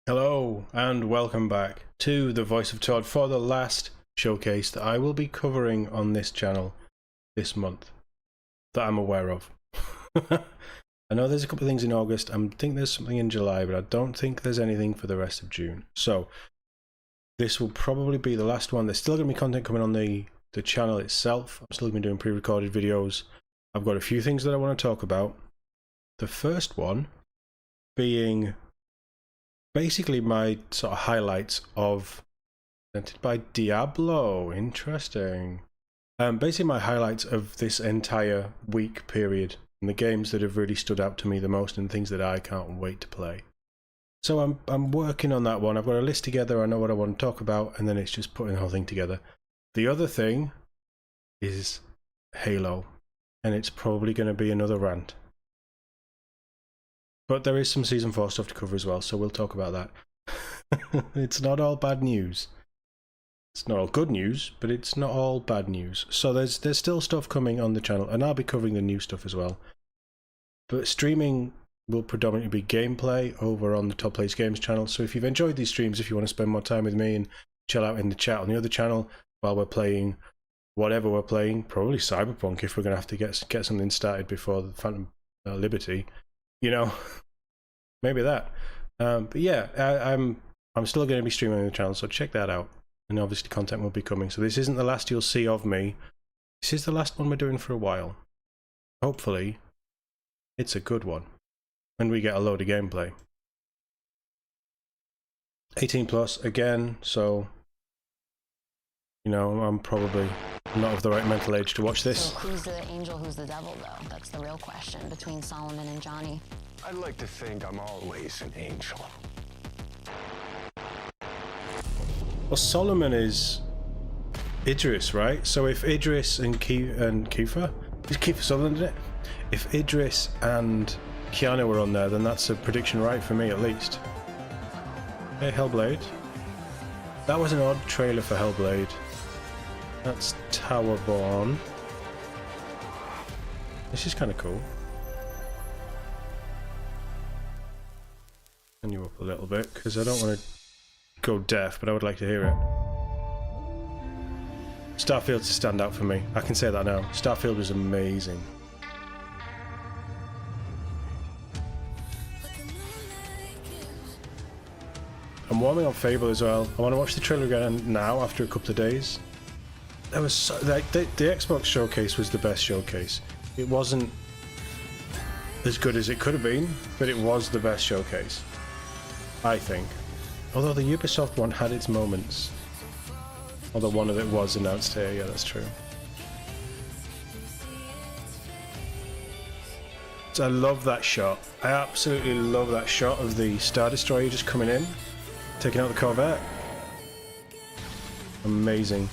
Hello and welcome back to the Voice of TOD for the last showcase that I will be covering on this channel this month that I'm aware of. I know there's a couple of things in August, I think there's something in July, but I don't think there's anything for the rest of June. So this will probably be the last one. There's still going to be content coming on the channel itself. I'm still going to be doing pre-recorded videos. I've got a few things that I want to talk about. The first one being basically my sort of highlights of presented by Diablo. Interesting. Basically my highlights of this entire week period and the games that have really stood out to me the most and things that I can't wait to play. So I'm working on that one. I've got a list together. I know what I want to talk about, and then it's just putting the whole thing together. The other thing is Halo, and it's probably going to be another rant. But there is some Season 4 stuff to cover as well, so we'll talk about that. It's not all bad news. It's not all good news, but it's not all bad news. So there's still stuff coming on the channel, and I'll be covering the new stuff as well. But streaming will predominantly be gameplay over on the Todd Plays Games channel, so if you've enjoyed these streams, if you want to spend more time with me and chill out in the chat on the other channel while we're playing whatever we're playing, probably Cyberpunk if we're going to have to get something started before the Phantom Liberty, you know, maybe that. But yeah, I'm still going to be streaming on the channel, so check that out. And obviously content will be coming. So this isn't the last you'll see of me. This is the last one we're doing for a while. Hopefully, it's a good one. And we get a load of gameplay. 18 plus again, so you know, I'm probably not of the right mental age to watch this. So who's the angel, who's the devil, though? That's the real question between Solomon and Johnny. I'd like to think I'm always an angel. Well, Solomon is Idris, right? So if Idris and Kiefer, is Kiefer Sutherland in it? If Idris and Keanu were on there, then that's a prediction right for me at least. Hey, Hellblade. That was an odd trailer for Hellblade. That's Towerborne. This is kind of cool. Turn you up a little bit because I don't want to go deaf, but I would like to hear it. Starfield's a standout for me. I can say that now. Starfield was amazing. I'm warming up Fable as well. I want to watch the trailer again now after a couple of days. There was so, like the Xbox showcase was the best showcase. It wasn't as good as it could have been, but it was the best showcase, I think. Although the Ubisoft one had its moments. Although one of it was announced here, yeah, that's true. So I love that shot. I absolutely love that shot of the Star Destroyer just coming in, taking out the Corvette. Amazing.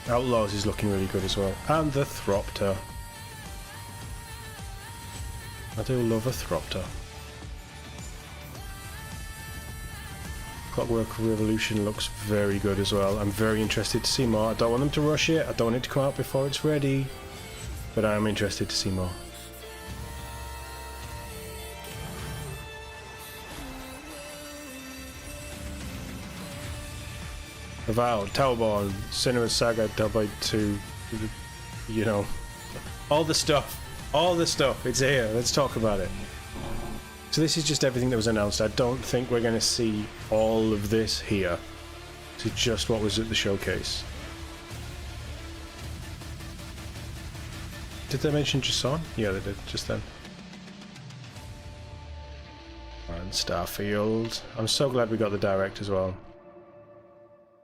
Outlaws is looking really good as well. And the Thropter. I do love a Thropter. Clockwork Revolution looks very good as well. I'm very interested to see more. I don't want them to rush it. I don't want it to come out before it's ready. But I am interested to see more. Avowed, Towerborne, Senua, Saga, Hellblade 2, you know, all the stuff, it's here, let's talk about it. So this is just everything that was announced. I don't think we're going to see all of this here. This is just what was at the showcase. Did they mention Jason? Yeah, they did, just then. And Starfield. I'm so glad we got the direct as well.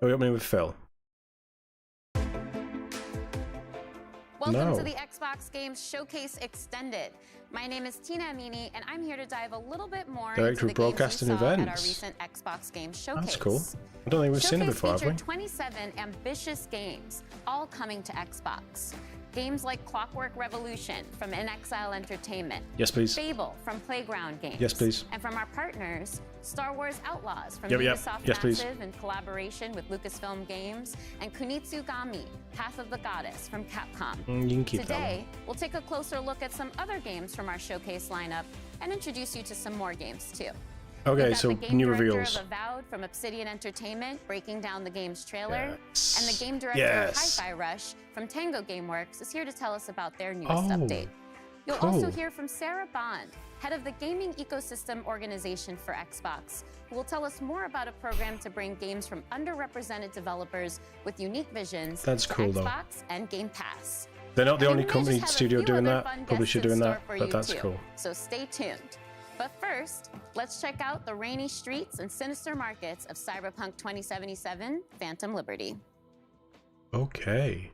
Are we opening with Phil? Welcome to the Xbox Games Showcase Extended. My name is Tina Amini, and I'm here to dive a little bit more into the games we saw at our recent Xbox Games Showcase. That's cool. I don't think we've seen it before, have we? Showcase featured 27 ambitious games, all coming to Xbox. Games like Clockwork Revolution from In Exile Entertainment. Yes, please. Fable from Playground Games. Yes, please. And from our partners, Star Wars Outlaws from Yep. Ubisoft Yes, please. Massive in collaboration with Lucasfilm Games, and Kunitsu Gami, Path of the Goddess from Capcom. You can keep that Today, we'll take a closer look at some other games from our showcase lineup and introduce you to some more games too. Okay, We've got so the game new director reveals. of Avowed from Obsidian Entertainment breaking down the game's trailer, Yes. and the game director of Hi-Fi Rush from Tango Gameworks is here to tell us about their newest update. You'll also hear from Sarah Bond, head of the Gaming Ecosystem Organization for Xbox, who will tell us more about a program to bring games from underrepresented developers with unique visions That's to cool, though. Xbox and Game Pass. They're not the And only we may company just have a studio few doing other that, fun publisher guests in doing store that, for but you that's too. cool. So stay tuned. But first, let's check out the rainy streets and sinister markets of Cyberpunk 2077 Phantom Liberty. Okay.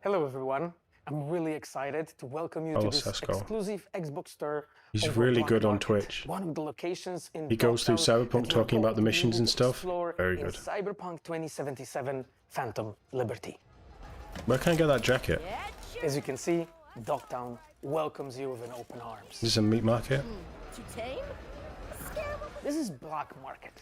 Hello everyone, I'm really excited to welcome you to this Sesko. exclusive Xbox store. He's over really Black good on Market, Twitch. One of the locations in He goes through Dogtown Cyberpunk that we're talking about the going to missions and stuff. explore Very in good. Cyberpunk 2077 Phantom Liberty. Where can I get that jacket? As you can see, Dogtown welcomes you with an open arms. Is this a meat market? This is Black Market,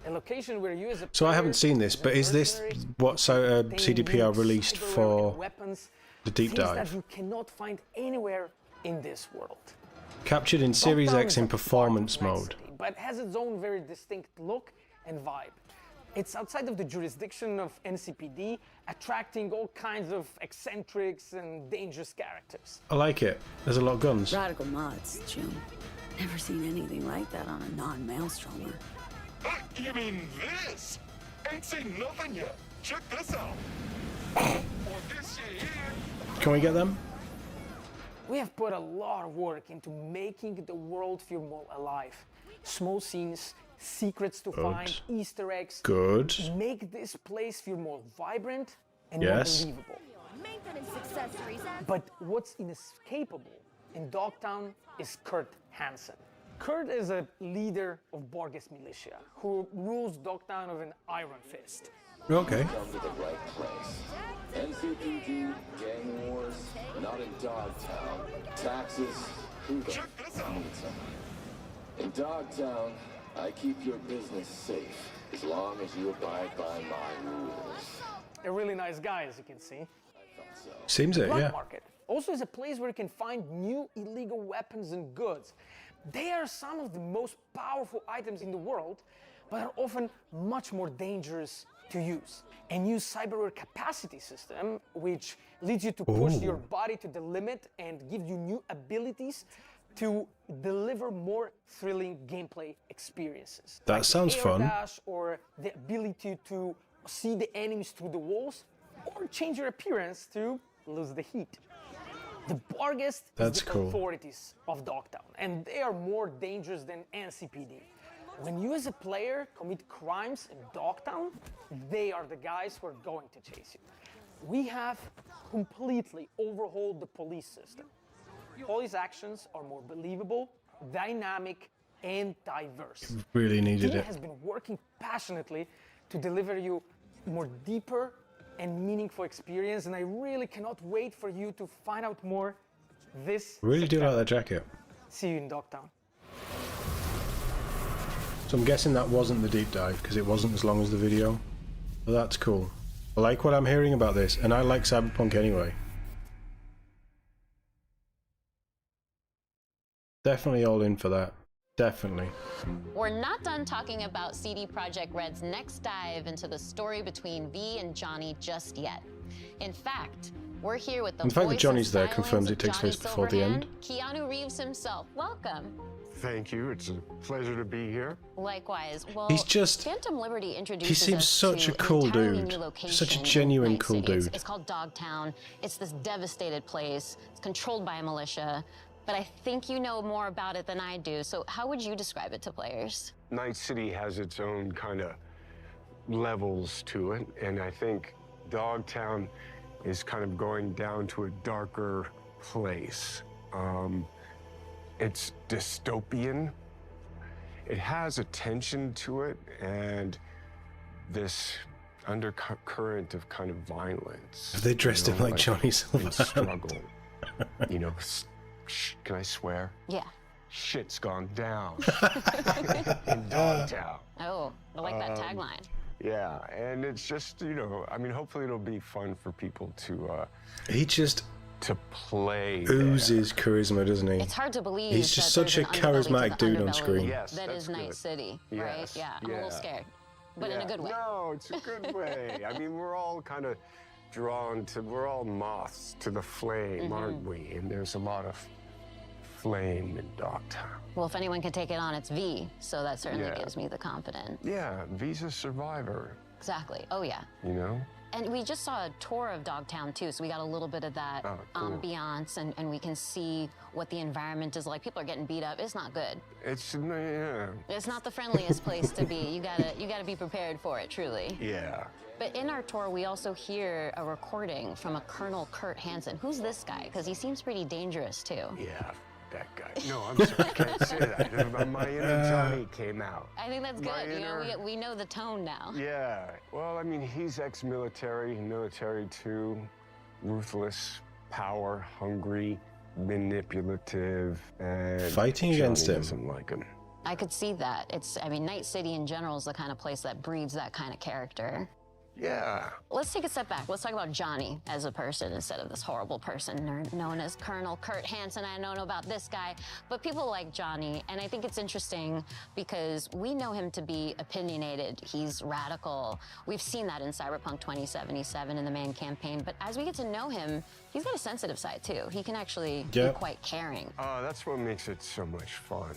a location where you as a So I player, haven't seen this, as a but is this mercenary, what obtain CDPR new released cyberware for and weapons, the deep things dive? that you cannot find anywhere in this world. Captured in Series Dogtown X is in a performance part of mode. Night City, but has its own very distinct look and vibe. It's outside of the jurisdiction of NCPD, attracting all kinds of eccentrics and dangerous characters. I like it. There's a lot of guns. Radical mods, June. Never seen anything like that on a non-maelstromer. You mean this? Ain't seen nothing yet. Check this out. Or this here. Can we get them? We have put a lot of work into making the world feel more alive. Small scenes, secrets to find, Easter eggs. Good. Make this place feel more vibrant and Yes. more believable. But what's inescapable in Dogtown is Kurt Hansen. Kurt is a leader of Borges militia who rules Dogtown with an iron fist. Okay. Come to the right place. NCPD, gang wars, not in Dogtown. Taxes, who the Check this out. needs them? In Dogtown, I keep your business safe as long as you abide by my rules. A really nice guy, as you can see. Seems it, Black yeah. Market also is a place where you can find new illegal weapons and goods. They are some of the most powerful items in the world, but are often much more dangerous to use. A new cyberware capacity system, which leads you to push your body to the limit and gives you new abilities to deliver more thrilling gameplay experiences. That Like sounds air fun. dash, or the ability to see the enemies through the walls, or change your appearance to lose the heat. The Borges That's is the cool. authorities of Dogtown, and they are more dangerous than NCPD. When you as a player commit crimes in Dogtown, they are the guys who are going to chase you. We have completely overhauled the police system. Police actions are more believable, dynamic, and diverse. Really needed Tina it. has been working passionately to deliver you more deeper and meaningful experience, and I really cannot wait for you to find out more this Really do like September. that jacket. See you in Dogtown. So I'm guessing that wasn't the deep dive because it wasn't as long as the video. But that's cool. I like what I'm hearing about this, and I like Cyberpunk anyway. Definitely all in for that. Definitely. We're not done talking about CD Projekt Red's next dive into the story between V and Johnny just yet. In fact, we're here with the And the fact that voice Johnny's and there stylings confirms of it takes Johnny place before the end. Silverhand, Keanu Reeves himself. Welcome. Thank you. It's a pleasure to be here. Likewise. Well, He's just- Phantom Liberty introduces he seems us such to a cool an entirely dude. new location Such a in genuine Night cool City. dude. It's called Dogtown. It's this devastated place. It's controlled by a militia. But I think you know more about it than I do. So how would you describe it to players? Night City has its own kind of levels to it, and I think Dogtown is kind of going down to a darker place. It's dystopian. It has a tension to it, and this undercurrent of kind of violence. Have they dressed him like Johnny and Silverhand? struggle. You know, can I swear? Yeah. Shit's gone down in Dogtown. Oh, I like that tagline. Yeah, and it's just, you know, I mean, hopefully it'll be fun for people to He just play. oozes charisma, doesn't he? It's hard to believe He's just that such a there's an underbelly to charismatic the dude on underbelly screen. Yes, that that's is Night good. City, Yes, right? Yeah, I'm a little scared, but in a good way. No, it's a good way. I mean, we're all kind of drawn to, we're all moths to the flame, aren't we? And there's a lot of flame in Dogtown. Well, if anyone can take it on, it's V, so that certainly Yeah. gives me the confidence. Yeah, V's a survivor, Exactly. Oh, yeah. you know? And we just saw a tour of Dogtown, too, so we got a little bit of that cool. ambiance, and we can see what the environment is like. People are getting beat up. It's not good. It's, yeah. It's not the friendliest place to be. You gotta be prepared for it, truly. Yeah. But in our tour, we also hear a recording from a Colonel Kurt Hansen. Who's this guy? Because he seems pretty dangerous, too. Yeah, that guy. No, I'm sorry, I can't say that. My inner Johnny came out. I think that's My good. You know, inner- we know the tone now. Yeah, well, I mean, he's ex-military, military too, ruthless, power hungry, manipulative, and Fighting against Johnny him. doesn't like him. I could see that. I mean, Night City in general is the kind of place that breeds that kind of character. Yeah. Let's take a step back. Let's talk about Johnny as a person instead of this horrible person known as Colonel Kurt Hansen. I don't know about this guy, but people like Johnny, and I think it's interesting because we know him to be opinionated. He's radical. We've seen that in Cyberpunk 2077 in the Man campaign, but as we get to know him, he's got a sensitive side too. He can actually be quite caring. That's what makes it so much fun.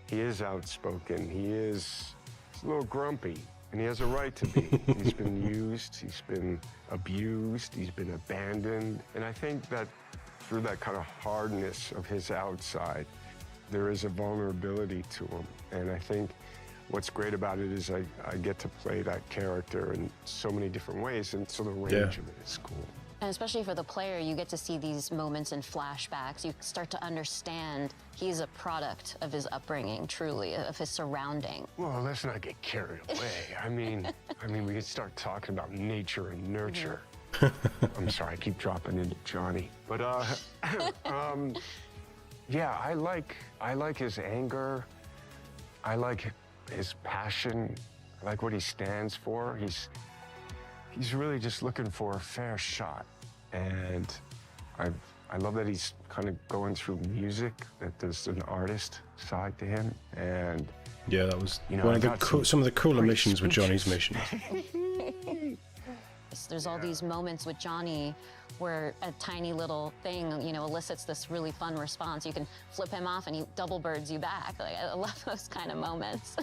He is outspoken. He's a little grumpy. And he has a right to be. He's been used, he's been abused, he's been abandoned. And I think that through that kind of hardness of his outside, there is a vulnerability to him. And I think what's great about it is I get to play that character in so many different ways, and so the range of it is cool. And especially for the player, you get to see these moments in flashbacks. You start to understand he's a product of his upbringing, truly, of his surrounding. Well, let's not get carried away. I mean, we could start talking about nature and nurture. I'm sorry, I keep dropping into Johnny. But, yeah, I like his anger. I like his passion. I like what he stands for. He's really just looking for a fair shot. And I love that he's kind of going through music, that there's an artist side to him. And yeah, that was you know, one of the some of the cooler missions were Johnny's missions. There's all these moments with Johnny where a tiny little thing, you know, elicits this really fun response. You can flip him off and he double birds you back. Like, I love those kind of moments.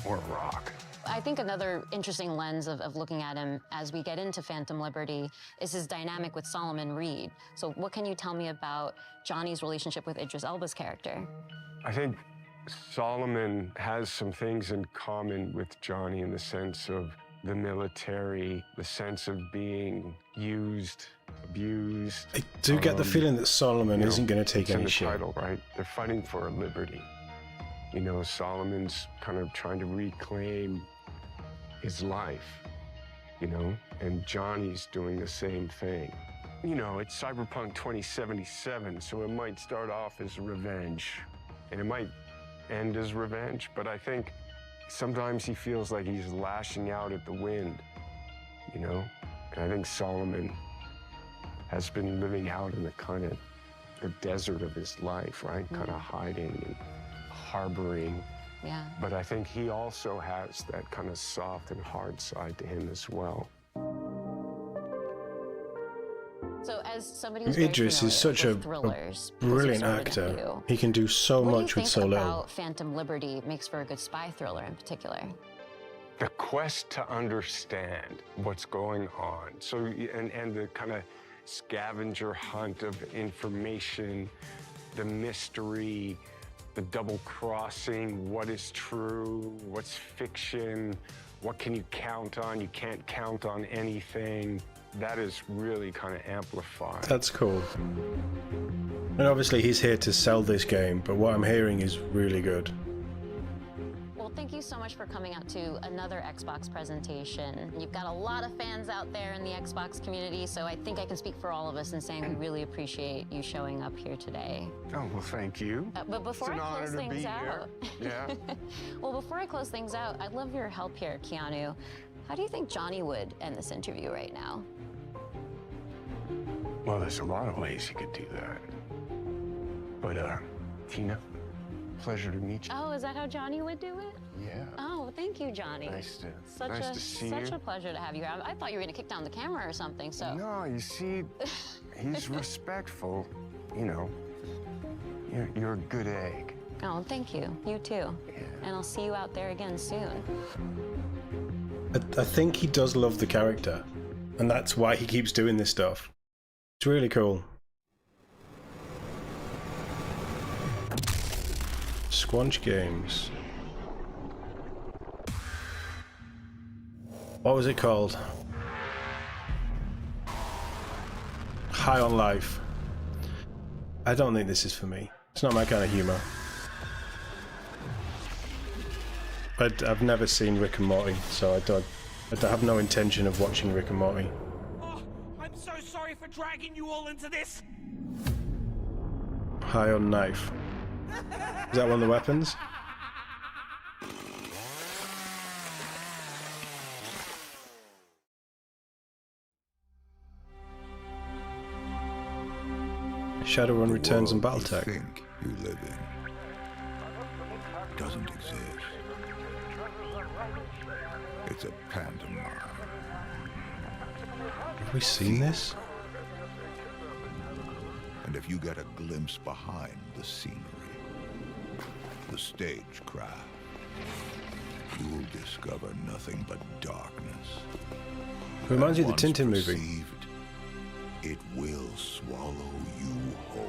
Or rock. I think another interesting lens of looking at him as we get into Phantom Liberty is his dynamic with Solomon Reed. So what can you tell me about Johnny's relationship with Idris Elba's character? I think Solomon has some things in common with Johnny in the sense of the military, the sense of being used, abused. I do get the feeling that Solomon isn't going to take it's any in the shit. title, right? They're fighting for a liberty. You know, Solomon's kind of trying to reclaim his life, you know, and Johnny's doing the same thing. You know, it's Cyberpunk 2077, so it might start off as revenge, and it might end as revenge, but I think sometimes he feels like he's lashing out at the wind, you know? And I think Solomon has been living out in the kind of the desert of his life, right? Kind of hiding and harboring. Yeah. But I think he also has that kind of soft and hard side to him as well. So as somebody who's Idris is such a thrillers, brilliant actor. He can do so much with so What do you think little. about Phantom Liberty makes for a good spy thriller in particular? The quest to understand what's going on. So, and the kind of scavenger hunt of information, the mystery, the double crossing, what is true, what's fiction, what can you count on? You can't count on anything. That is really kind of amplified. That's cool. And obviously he's here to sell this game, but what I'm hearing is really good. Well, Well, thank you so much for coming out to another Xbox presentation. You've got a lot of fans out there in the Xbox community, so I think I can speak for all of us in saying we really appreciate you showing up here today. Oh, well, thank you. But before I close things out, Yeah. well, before I close things out, I'd love your help here, Keanu. How do you think Johnny would end this interview right now? Well, there's a lot of ways you could do that. But, Tina, pleasure to meet you. Oh, is that how Johnny would do it? Yeah. Oh, thank you, Johnny. Nice to see Such you. a pleasure to have you here. I thought you were going to kick down the camera or something, so. No, you see, he's respectful. You know, you're a good egg. Oh, thank you. You too. Yeah. And I'll see you out there again soon. I think he does love the character, and that's why he keeps doing this stuff. It's really cool. Squanch Games. What was it called? High on Life. I don't think this is for me. It's not my kind of humour. I've never seen Rick and Morty, so I have no intention of watching Rick and Morty. Oh, I'm so sorry for dragging you all into this. High on Knife. Is that one of the weapons? Shadowrun returns in Battletech. The world you think you live in doesn't exist. It's a pantomime. Have we seen this? And if you get a glimpse behind the scenery, the stagecraft, you'll discover nothing but darkness. It reminds you of the Once Tintin movie. perceived, it will swallow you whole.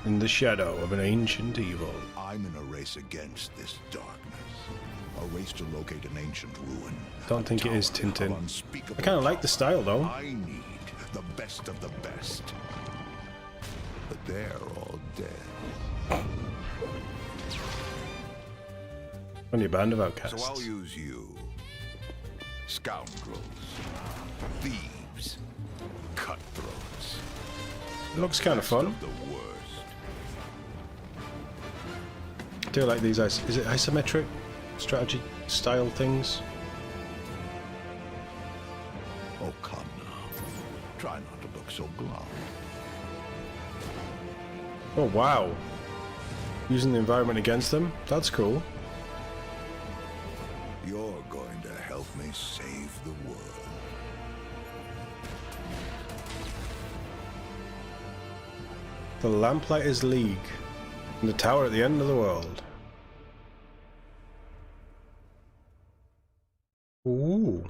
In the shadow of an ancient evil. I'm in a race against this darkness. A race to locate an ancient ruin. Don't think it is Tower of Tintin. unspeakable I kind of like the style though. I need the best of the best. But they're all dead. Only a band of So outcasts. I'll use you. Scoundrels. Thieves. Cutthroats. It looks kind of fun. Of the worst. I do like these. Is it isometric strategy style things? Oh, come now. Try not to look so glum. Oh wow. Using the environment against them? That's cool. You're going to help me save the world. The Lamplighters League. And the tower at the end of the world. Ooh.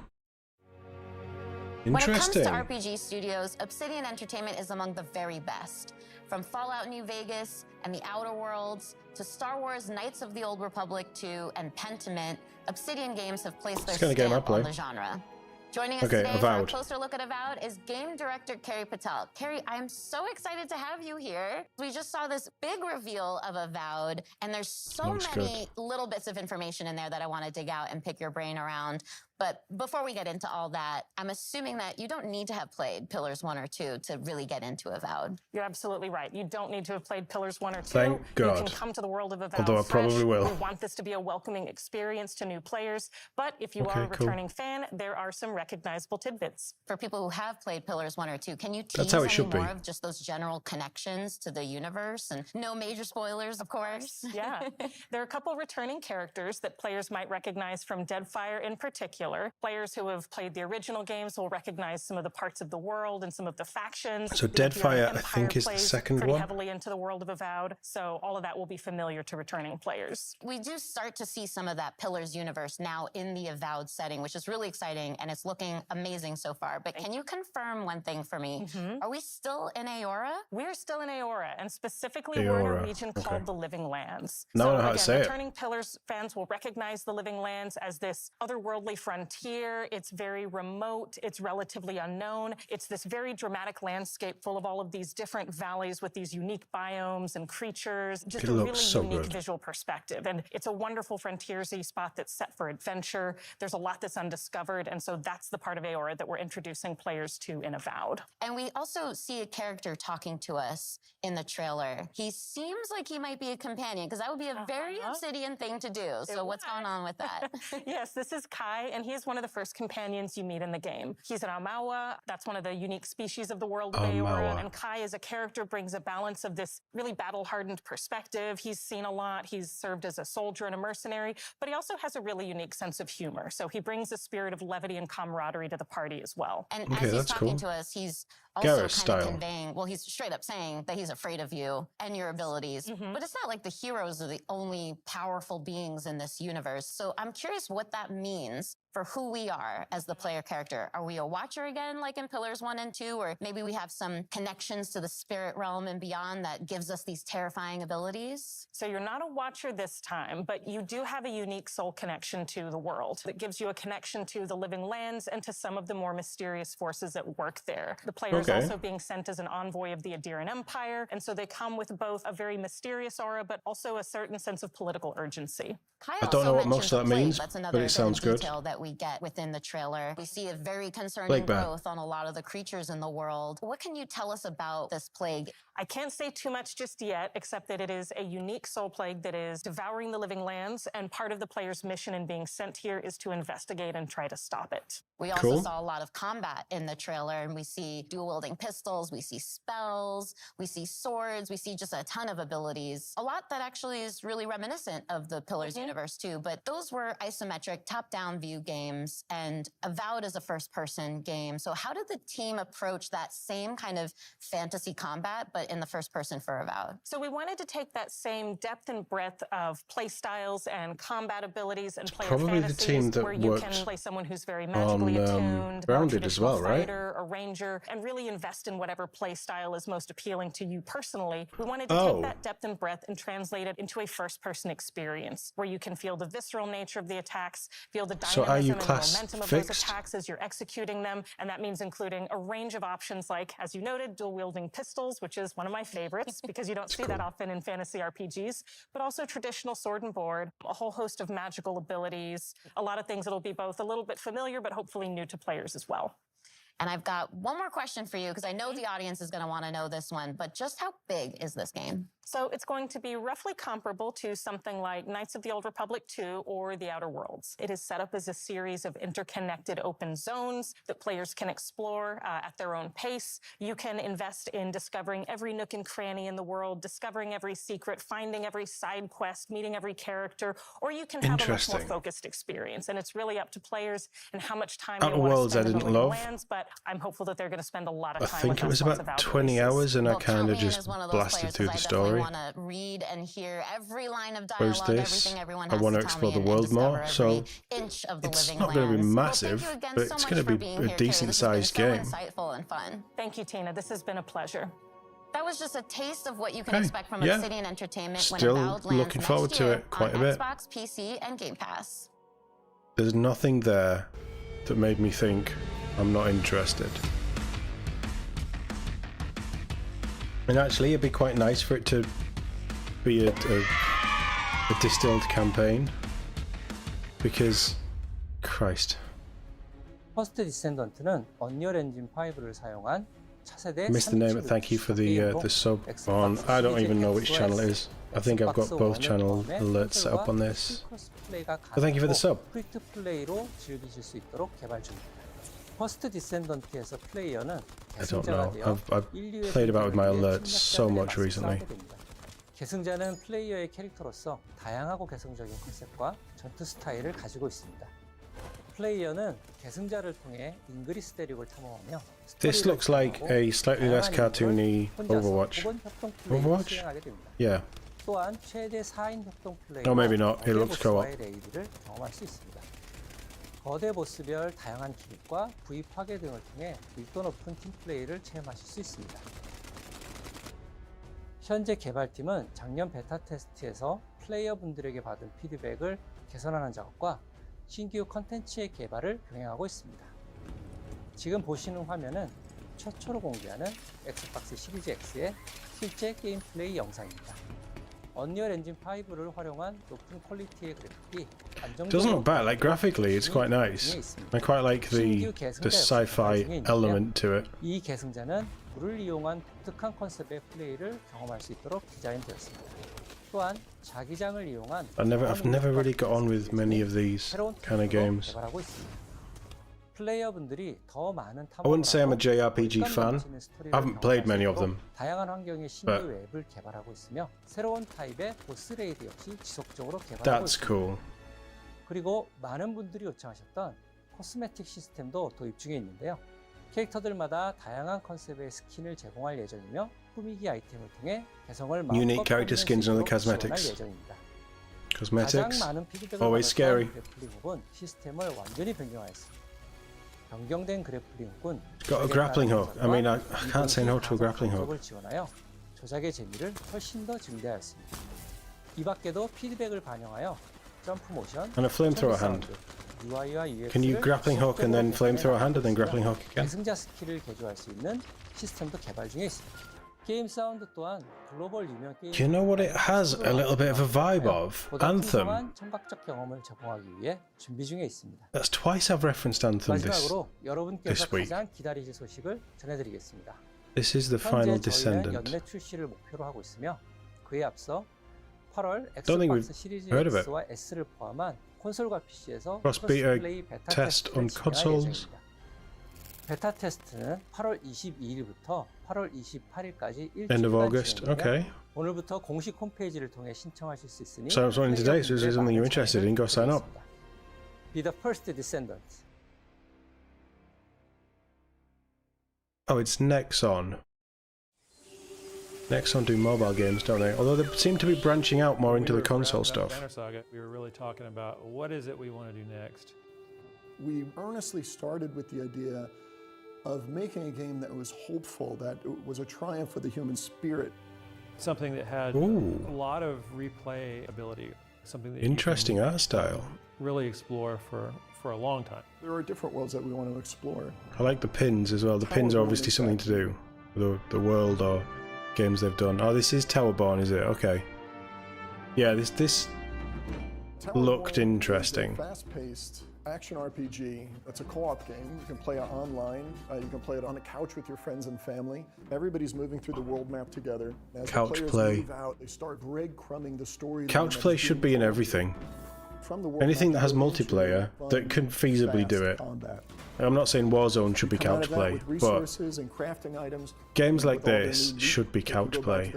Interesting. When it comes to RPG studios, Obsidian Entertainment is among the very best. From Fallout New Vegas and the Outer Worlds to Star Wars Knights of the Old Republic 2 and Pentiment, Obsidian Games have placed their It's the kind of game I stamp play. on the genre. Joining us Okay, today for a Avowed. closer look at Avowed is game director Carrie Patel. Carrie, I'm so excited to have you here. We just saw this big reveal of Avowed, and there's so Looks many little bits of information in there that I want to dig out and pick your brain around. But before we get into all that, I'm assuming that you don't need to have played Pillars 1 or 2 to really get into Avowed. You're absolutely right. You don't need to have played Pillars 1 or 2. Thank God. You can come to the world of Avowed Although I fresh. probably will. We want this to be a welcoming experience to new players. But if you Okay, are a cool. returning fan, there are some recognizable tidbits. For people who have played Pillars 1 or 2, can you tease That's how it any should be. more of just those general connections to the universe? And no major spoilers, of course. Yeah. There are a couple returning characters that players might recognize from Deadfire in particular. Players who have played the original games will recognize some of the parts of the world and some of the factions. So If you're an Deadfire, I Empire think, is the plays second pretty one. heavily into the world of Avowed. So all of that will be familiar to returning players. We do start to see some of that Pillars universe now in the Avowed setting, which is really exciting, and it's looking amazing so far. But can you confirm one thing for me? Are we still in Aora? We're still in Aora, and specifically we're in Aora, a region okay. called the Living Lands. Now I so know how to again, say it. returning Pillars fans will recognize the Living Lands as this otherworldly frontier frontier. It's very remote. It's relatively unknown. It's this very dramatic landscape full of all of these different valleys with these unique biomes and creatures. Just It a looks really so unique good. visual perspective. And it's a wonderful frontiersy spot that's set for adventure. There's a lot that's undiscovered. And so that's the part of Aora that we're introducing players to in Avowed. And we also see a character talking to us in the trailer. He seems like he might be a companion, because that would be a very Obsidian thing to do. So what's going on with that? Yes, this is Kai, and he is one of the first companions you meet in the game. He's an Amawa. That's one of the unique species of the world of Aora. And Kai, as a character, brings a balance of this really battle-hardened perspective. He's seen a lot. He's served as a soldier and a mercenary, but he also has a really unique sense of humor. So he brings a spirit of levity and camaraderie to the party as well. And as he's talking to us, he's also kind of conveying, well, he's straight up saying that he's afraid of you and your abilities. But it's not like the heroes are the only powerful beings in this universe. So I'm curious what that means for who we are as the player character. Are we a watcher again, like in Pillars 1 and 2? Or maybe we have some connections to the spirit realm and beyond that gives us these terrifying abilities? So you're not a watcher this time, but you do have a unique soul connection to the world that gives you a connection to the living lands and to some of the more mysterious forces at work there. The player is also being sent as an envoy of the Adiran Empire, and so they come with both a very mysterious aura, but also a certain sense of political urgency. I don't know what most of that means, That's but another it sounds good. detail that we get within the trailer. We see a very concerning growth on a lot of the creatures in the world. What can you tell us about this plague? I can't say too much just yet, except that it is a unique soul plague that is devouring the living lands, and part of the player's mission in being sent here is to investigate and try to stop it. We also saw a lot of combat in the trailer, and we see dual-wielding pistols, we see spells, we see swords, we see just a ton of abilities. A lot that actually is really reminiscent of the Pillars universe too, but those were isometric top-down view games, and Avowed is a first-person game. So how did the team approach that same kind of fantasy combat, but in the first person for Avowed? So we wanted to take that same depth and breadth of play styles and combat abilities and player probably fantasies, the team that where you can play someone who's very magically attuned, Grounded as well, right? fighter, a ranger, and really invest in whatever play style is most appealing to you personally. We wanted to take that depth and breadth and translate it into a first-person experience where you can feel the visceral nature of the attacks, feel the dynamism and the momentum of those attacks as you're executing them, and that means including a range of options like, as you noted, dual-wielding pistols, which is one of my favorites because you don't see that often in fantasy RPGs, but also traditional sword and board, a whole host of magical abilities, a lot of things that'll be both a little bit familiar but hopefully new to players as well. And I've got one more question for you, because I know the audience is going to want to know this one, but just how big is this game? So it's going to be roughly comparable to something like Knights of the Old Republic 2 or The Outer Worlds. It is set up as a series of interconnected open zones that players can explore at their own pace. You can invest in discovering every nook and cranny in the world, discovering every secret, finding every side quest, meeting every character, or you can have a much more focused experience. And it's really up to players and how much time they want to spend in the living lands, but I'm hopeful that they're going to spend a lot of time I think it was about 20 hours and I kind of just blasted through the story. I want to read and hear every line of dialogue, everything everyone has I want to explore the world more, so inch of the it's living not going to be lands. massive, but it's going to be a decent-sized game. So insightful and fun. Thank you, Tina. This has been a pleasure. That was just a taste of what you can expect from Obsidian Entertainment Still when Avowed lands looking forward next to year it quite on a bit. Xbox, PC, and Game Pass. There's nothing there that made me think I'm not interested. And actually, it'd be quite nice for it to be a distilled campaign, because Christ. 퍼스트 디센던트는 언리얼 엔진 5를 사용한 차세대 Missed the name, but thank you for the sub on. I don't even know which channel it is. I think I've got both channel alerts set up on this. But thank you for the sub. 프리트 플레이로 즐기실 수 있도록 개발 중입니다. 퍼스트 디센던트에서 플레이어는 I don't know. I've played about with my alerts so much recently. 계승자는 플레이어의 캐릭터로서 다양하고 개성적인 컨셉과 전투 스타일을 가지고 있습니다. 플레이어는 계승자를 통해 잉그리스 대륙을 탐험하며 This looks like a slightly less cartoony Overwatch. Overwatch? Yeah. 또한 최대 4인 협동 플레이어 Oh, maybe not. It looks co-op. 레이드를 경험할 수 있습니다. 거대 보스별 다양한 기믹과 부입 파괴 등을 통해 밀도 높은 팀 플레이를 체험하실 수 있습니다. 현재 개발팀은 작년 베타 테스트에서 플레이어분들에게 받은 피드백을 개선하는 작업과 신규 컨텐츠의 개발을 병행하고 있습니다. 지금 보시는 화면은 최초로 공개하는 엑스박스 시리즈 X의 실제 게임 플레이 영상입니다. 언리얼 엔진 5를 활용한 높은 퀄리티의 그래픽이 Doesn't look bad. Like graphically, it's quite nice. I quite like the sci-fi element to it. 이 계승자는 불을 이용한 독특한 컨셉의 플레이를 경험할 수 있도록 디자인되었습니다. 또한 자기장을 이용한 I've never really got on with many of these kind of games. 개발하고 있습니다. 플레이어분들이 더 많은 I wouldn't say I'm a JRPG fan. I haven't played many of them. 다양한 환경의 신규 웹을 개발하고 있으며 새로운 타입의 보스 레이드 역시 지속적으로 개발하고 That's 있습니다. cool. 그리고 많은 분들이 요청하셨던 코스메틱 시스템도 도입 중에 있는데요. 캐릭터들마다 다양한 컨셉의 스킨을 제공할 예정이며 꾸미기 아이템을 통해 개성을 Unique character skins and other cosmetics. Cosmetics. Always scary. 그래플링 시스템을 완전히 변경하였습니다. 변경된 그래플링 훅은 Got a grappling hook. I mean, I can't say no to a grappling hook. 지원하여 조작의 재미를 훨씬 더 증대하였습니다. 이 밖에도 피드백을 반영하여 점프 모션, And a flamethrower hand. UI와 UX를 Can you grappling hook and then flamethrower hand and then grappling hook again? 계승자 스킬을 개조할 수 있는 시스템도 개발 중에 있습니다. 게임 사운드 또한 글로벌 유명 게임. You know what it has a little bit of a vibe of? Anthem. 청각적 경험을 제공하기 위해 준비 중에 있습니다. That's twice I've referenced Anthem 마지막으로 여러분께서 this week. 가장 기다리실 소식을 전해드리겠습니다. This is the final 현재 저희는 Descendant. 연내 출시를 목표로 하고 있으며 그에 앞서 8월 Don't think 엑스박스 we've 시리즈 heard of it. X와 S를 포함한 콘솔과 PC에서 Cross beta 크로스플레이 베타 test 테스트를 on 진행할 consoles. 예정입니다. 베타 테스트는 8월 22일부터 8월 28일까지 End of August. Okay. 오늘부터 공식 홈페이지를 통해 신청하실 수 있으니 So I was wondering today, so is there something you're interested in? Go sign up. Be the first descendant. Oh, it's Nexon. Nexon do mobile games, don't they? Although they seem to be branching out more into the console stuff. Saga, we were really talking about what is it we want to do next. We earnestly started with the idea of making a game that was hopeful, that was a triumph of the human spirit. Something that had Ooh. a lot of replay ability. Something that Interesting you can art style. really explore for a long time. There are different worlds that we want to explore. I like the pins as well. The pins are obviously something to do with the world or games they've done. Oh, this is Towerborne, is it? Okay. Yeah, this looked interesting. Fast-paced action RPG. It's a co-op game. You can play it online. You can play it on a couch with your friends and family. Everybody's moving through the world map together. As Couch the players play. move out, they start breadcrumbing the story. Couch play should be in everything. Anything that has multiplayer that can feasibly do it. I'm not saying Warzone should be couch play, but games like this should be couch play.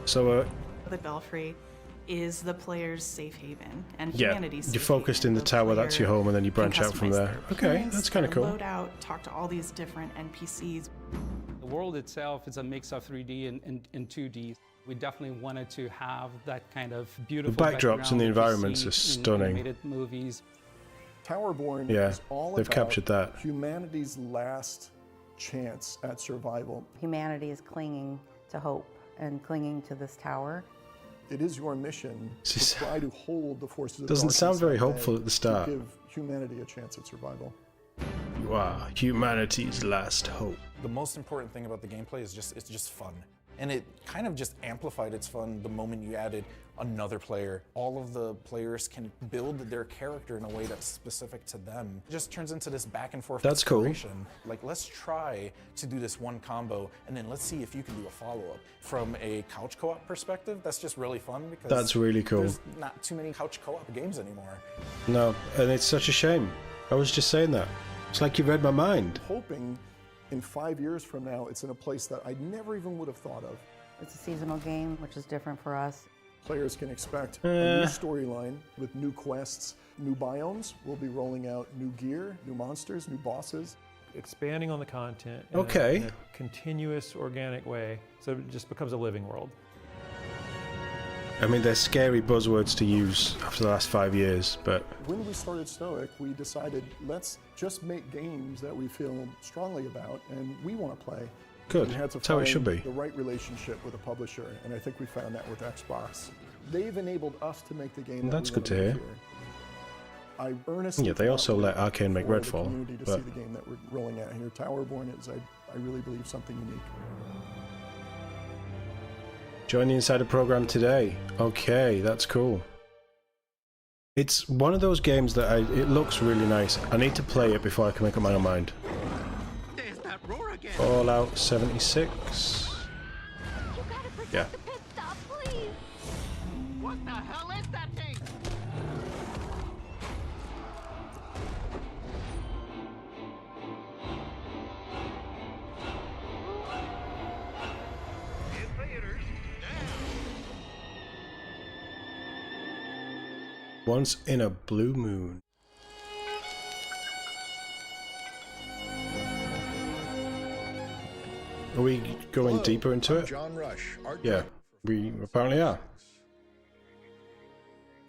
So, the Belfry is the player's safe haven, and yeah, humanity's you're safe focused haven. in the tower, that's your home, and then you branch out from Customize there. their Okay, appearance, that's kind of their cool. Loadout, talk to all these different NPCs. The world itself is a mix of 3D and 2D. We definitely wanted to have that kind of beautiful backdrops and the background that you environments see are in stunning. animated movies. Towerborne Yeah, is all they've about captured that. humanity's last chance at survival. Humanity is clinging to hope and clinging to this tower. It is your mission to try to hold the forces of Doesn't sound darkness very at hopeful bay at the start. to give humanity a chance at survival. You are humanity's last hope. The most important thing about the gameplay is it's just fun. And it kind of just amplified its fun the moment you added another player. All of the players can build their character in a way that's specific to them. It just turns into this back and forth That's cool. exploration. Like, let's try to do this one combo, and then let's see if you can do a follow-up. From a couch co-op perspective, that's just really fun because That's really cool. there's not too many couch co-op games anymore. No, and it's such a shame. I was just saying that. It's like you read my mind. Hoping in 5 years from now, it's in a place that I never even would have thought of. It's a seasonal game, which is different for us. Players can expect a new storyline with new quests, new biomes. We'll be rolling out new gear, new monsters, new bosses. Expanding on the content in a continuous, organic way, so it just becomes a living world. I mean, they're scary buzzwords to use after the last 5 years, but When we started Stoic, we decided let's just make games that we feel strongly about and we want to play. Good. We had to That's how it find should be. the right relationship with a publisher, and I think we found that with Xbox. They've enabled us to make the game. That's that good to hear. I earnestly Yeah, they also let Arcane make for the Redfall, community to but see the game that we're rolling out here. Towerborne is, I really believe, something unique. join the Insider program today. Okay, that's cool. It's one of those games that it looks really nice. I need to play it before I can make up my own mind. There's that roar again. Fallout 76. Yeah. What the hell is that thing? Once in a Blue Moon. Are we going deeper into it? John Rush, art Yeah, we apparently are.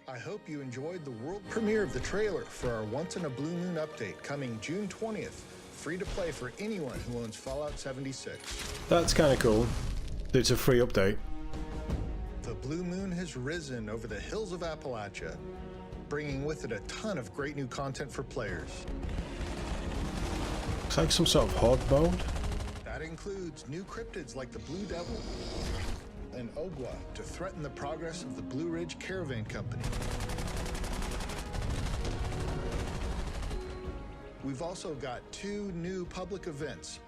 I hope you enjoyed the world premiere of the trailer for our Once in a Blue Moon update coming June 20th. Free to play for anyone who owns Fallout 76. That's kind of cool. It's a free update. The blue moon has risen over the hills of Appalachia, bringing with it a ton of great new content for players. It's like some sort of horde mode. That includes new cryptids like the Blue Devil and Ogwa to threaten the progress of the Blue Ridge Caravan Company. We've also got 2 new public events,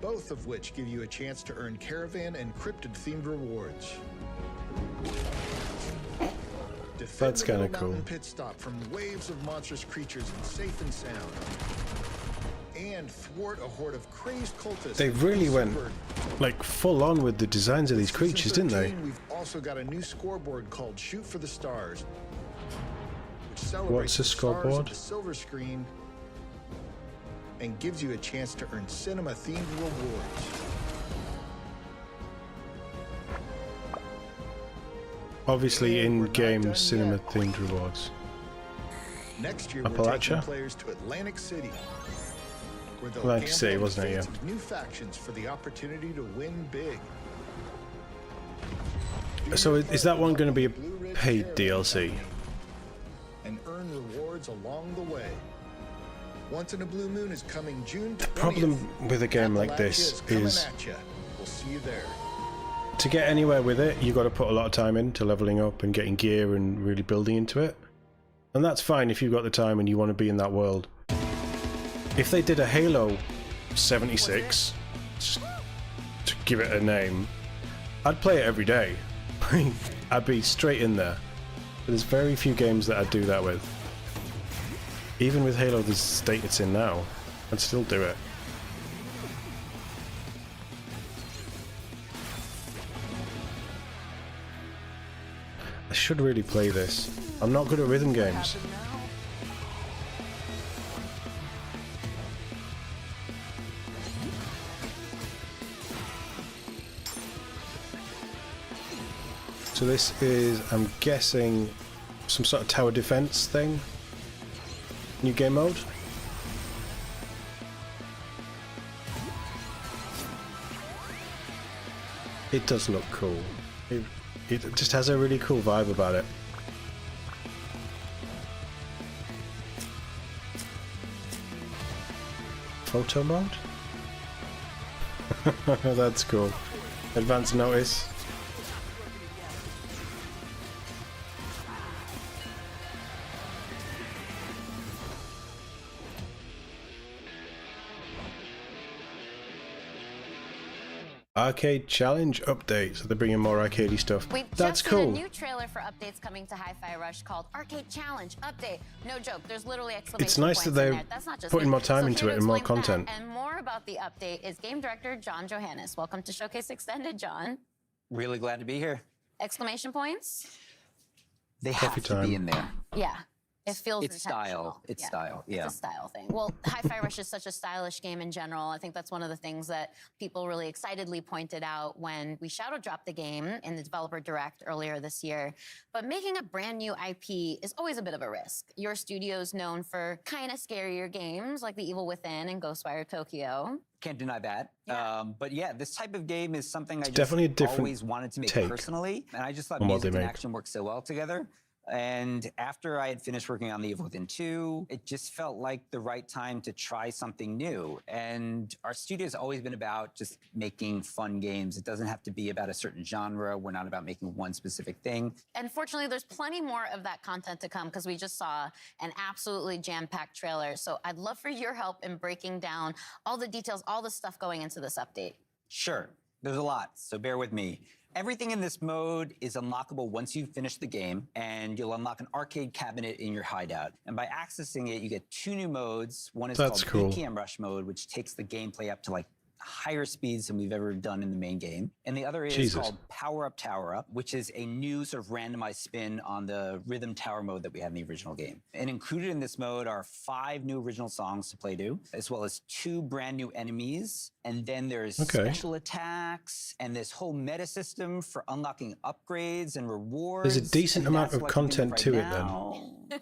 both of which give you a chance to earn caravan and cryptid-themed rewards. That's kind of cool. Pit stop from waves of monstrous creatures and safe and sound. And thwart a horde of crazed cultists. They really went like full on with the designs of these creatures, didn't they? We've also got a new scoreboard called Shoot for the Stars, which What's celebrates the the stars scoreboard? of the silver screen and gives you a chance to earn cinema-themed rewards. Obviously, in-game cinema-themed rewards. Next year, we're Appalachia? taking players to Atlantic City, where they'll Atlantic gamble City, on the wasn't it? fates Yeah. of new factions for the opportunity to win big. So is that one going to be a paid DLC? And earn rewards along the way. Once in a Blue Moon is coming June 20th. The problem with a game like this is we'll see you there. to get anywhere with it, you got to put a lot of time into leveling up and getting gear and really building into it. And that's fine if you've got the time and you want to be in that world. If they did a Halo 76, just to give it a name, I'd play it every day. I'd be straight in there. But there's very few games that I'd do that with. Even with Halo, the state it's in now, I'd still do it. I should really play this. I'm not good at rhythm games. So this is, I'm guessing, some sort of tower defense thing? New game mode? It does look cool. It just has a really cool vibe about it. Photo mode? That's cool. Advance notice. Arcade Challenge update, so they're bringing more arcadey stuff. We've That's just cool. seen a new trailer for updates coming to Hi-Fi Rush called Arcade Challenge Update. No joke, there's literally exclamation It's nice points that in they're there. That's not just putting me. more time So into here it to and more explain that content. And more about the update is game director John Johannes. Welcome to Showcase Extended, John. Really glad to be here. Exclamation points? They Coffee have to time. be in there. Yeah. It feels it's style. It's style. Yeah. It's a style thing. Well, Hi-Fi Rush is such a stylish game in general. I think that's one of the things that people really excitedly pointed out when we shadow dropped the game in the developer direct earlier this year. But making a brand new IP is always a bit of a risk. Your studio's known for kind of scarier games like The Evil Within and Ghostwire Tokyo. Can't deny that. But yeah, this type of game is something I definitely a just different always wanted to make take personally. And I just thought on what music they and make. action work so well together. And after I had finished working on The Evil Within 2, it just felt like the right time to try something new. And our studio's always been about just making fun games. It doesn't have to be about a certain genre. We're not about making one specific thing. And fortunately, there's plenty more of that content to come because we just saw an absolutely jam-packed trailer. So I'd love for your help in breaking down all the details, all the stuff going into this update. Sure, there's a lot, so bear with me. Everything in this mode is unlockable once you've finished the game, and you'll unlock an arcade cabinet in your hideout. And by accessing it, you get 2 new modes. One is called BPM Rush mode, which takes the gameplay up to like higher speeds than we've ever done in the main game. And the other is called Power Up, Tower Up, which is a new sort of randomized spin on the rhythm tower mode that we had in the original game. And included in this mode are 5 new original songs to play to, as well as 2 brand new enemies. And then there's special attacks and this whole meta system for unlocking upgrades and rewards. There's a decent amount of content to it then.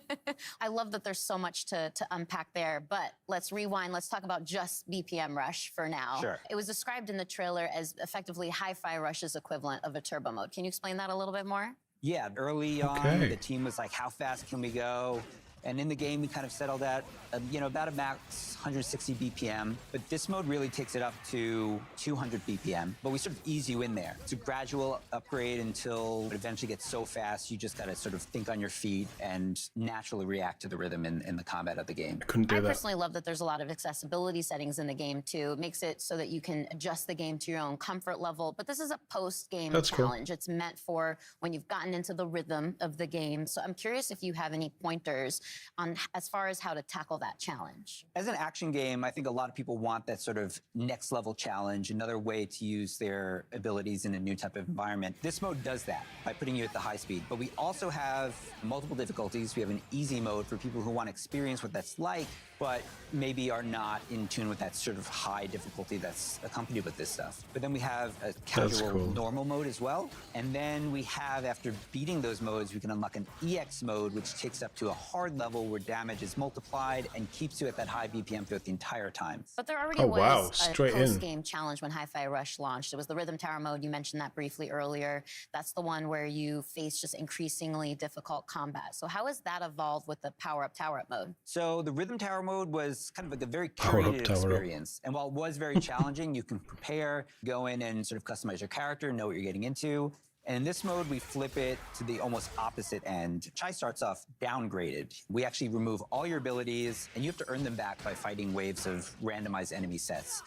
I love that there's so much to unpack there, but let's rewind. Let's talk about just BPM Rush for now. Sure. It was described in the trailer as effectively Hi-Fi Rush's equivalent of a turbo mode. Can you explain that a little bit more? Yeah, early on, the team was like, how fast can we go? And in the game, we kind of settled at, about a max 160 BPM. But this mode really takes it up to 200 BPM. But we sort of ease you in there. It's a gradual upgrade until it eventually gets so fast, you just got to sort of think on your feet and naturally react to the rhythm in the combat of the game. I personally love that there's a lot of accessibility settings in the game, too. It makes it so that you can adjust the game to your own comfort level. But this is a post-game challenge. It's meant for when you've gotten into the rhythm of the game. So I'm curious if you have any pointers on as far as how to tackle that challenge. As an action game, I think a lot of people want that sort of next level challenge, another way to use their abilities in a new type of environment. This mode does that by putting you at the high speed. But we also have multiple difficulties. We have an easy mode for people who want to experience what that's like, but maybe are not in tune with that sort of high difficulty that's accompanied with this stuff. But then we have a casual normal mode as well. And then we have, after beating those modes, we can unlock an EX mode, which takes up to a hard level where damage is multiplied and keeps you at that high BPM throughout the entire time. But there already was a post-game challenge when Hi-Fi Rush launched. It was the Rhythm Tower mode. You mentioned that briefly earlier. That's the one where you face just increasingly difficult combat. So how has that evolved with the Power Up, Tower Up mode? So the Rhythm Tower mode was kind of like a very curated experience. And while it was very challenging, you can prepare, go in and sort of customize your character, know what you're getting into. And in this mode, we flip it to the almost opposite end. Chai starts off downgraded. We actually remove all your abilities, and you have to earn them back by fighting waves of randomized enemy sets.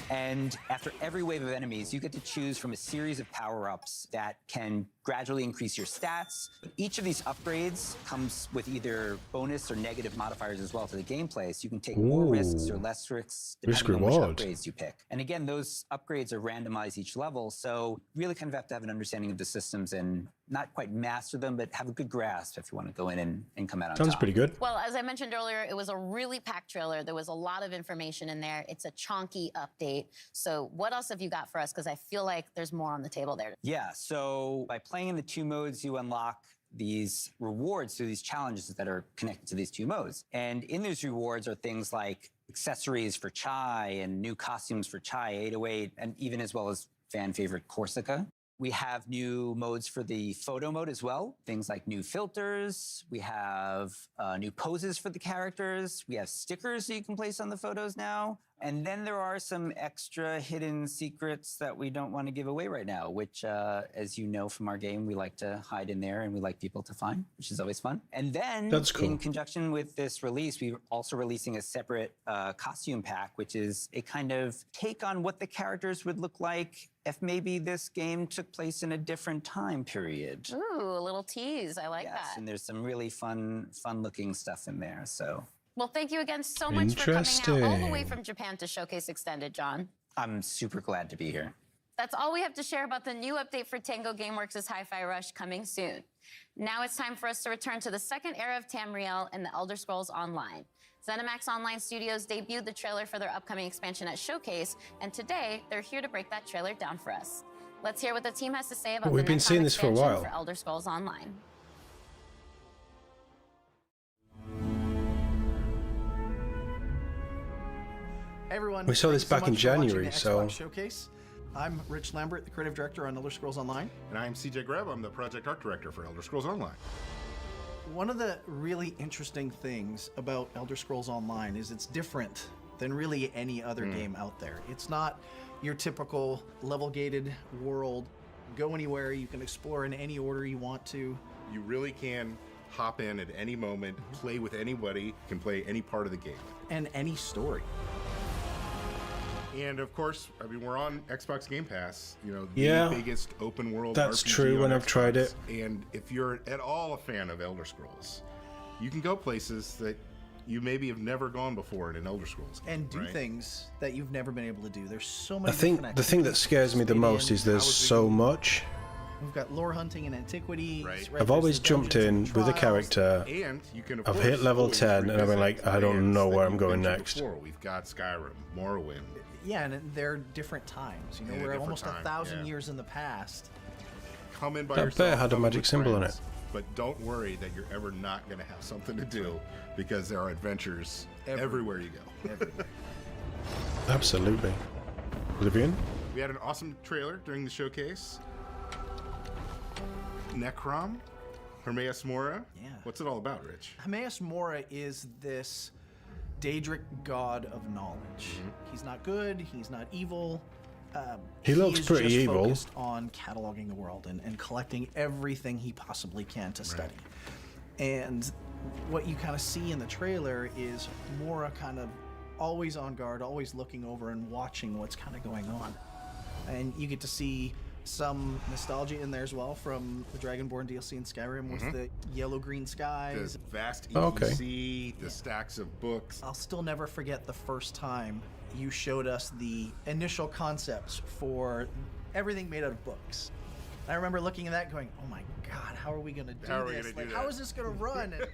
And after every wave of enemies, you get to choose from a series of power-ups that can gradually increase your stats. But each of these upgrades comes with either bonus or negative modifiers as well to the gameplay, so you can take more risks or less risks depending on which upgrades you pick. And again, those upgrades are randomized each level, so you really kind of have to have an understanding of the systems and not quite master them, but have a good grasp if you want to go in and come out on top. Sounds pretty good. Well, as I mentioned earlier, it was a really packed trailer. There was a lot of information in there. It's a chonky update. So what else have you got for us? Because I feel like there's more on the table there. Yeah, so by playing in the 2 modes, you unlock these rewards through these challenges that are connected to these 2 modes. And in those rewards are things like accessories for Chai and new costumes for Chai 808, and even as well as fan favorite Corsica. We have new modes for the photo mode as well. Things like new filters. We have new poses for the characters. We have stickers that you can place on the photos now. And then there are some extra hidden secrets that we don't want to give away right now, which, as you know from our game, we like to hide in there and we like people to find, which is always fun. And then in conjunction with this release, we're also releasing a separate costume pack, which is a kind of take on what the characters would look like if maybe this game took place in a different time period. Ooh, a little tease. I like that. And there's some really fun-looking stuff in there, so... Well, thank you again so much for coming out all the way from Japan to Showcase Extended, John. I'm super glad to be here. That's all we have to share about the new update for Tango Gameworks' Hi-Fi Rush coming soon. Now it's time for us to return to the second era of Tamriel in the Elder Scrolls Online. ZeniMax Online Studios debuted the trailer for their upcoming expansion at Showcase, and today they're here to break that trailer down for us. Let's hear what the team has to say about we've the been seeing this for a while. for Elder Scrolls Online. Hey everyone, we saw this back in January, so Showcase. I'm Rich Lambert, the creative director on Elder Scrolls Online. And I'm CJ Greb, I'm the project art director for Elder Scrolls Online. One of the really interesting things about Elder Scrolls Online is it's different than really any other game out there. It's not your typical level-gated world. Go anywhere, you can explore in any order you want to. You really can hop in at any moment, play with anybody, can play any part of the game. And any story. And of course, I mean, we're on Xbox Game Pass, you know, the biggest open world That's RPG true when on I've tried it. And if you're at all a fan of Elder Scrolls, you can go places that you maybe have never gone before in an Elder Scrolls game, and do things that you've never been able to do. There's so many I think different the thing that scares me the most is there's so much. We've got lore hunting and antiquities. I've always jumped in with a character. And you can, of I've course, hit level always 10 and I've been like, I don't know where I'm going been to next. before. We've got Skyrim, Morrowind. Yeah, and they're different times. You know, Yeah, we're different almost time, 1,000 yeah. years in the past. Come in by That yourself. bear had a come in magic with symbol in friends, it. But don't worry that you're ever not going to have something to do because there are adventures everywhere you go. Everywhere. Absolutely. Oblivion? We had an awesome trailer during the showcase. Necrom, Hermaeus Mora. Yeah. What's it all about, Rich? Hermaeus Mora is this Daedric god of knowledge. He's not good, he's not evil. He looks is pretty just evil. Focused on cataloging the world and collecting everything he possibly can to study. And what you kind of see in the trailer is Mora kind of always on guard, always looking over and watching what's kind of going on. And you get to see some nostalgia in there as well from the Dragonborn DLC in Skyrim with the yellow-green skies. The vast EPC, the stacks of books. I'll still never forget the first time you showed us the initial concepts for everything made out of books. I remember looking at that going, oh my God, how are we going to do this? Like, how is this going to run? And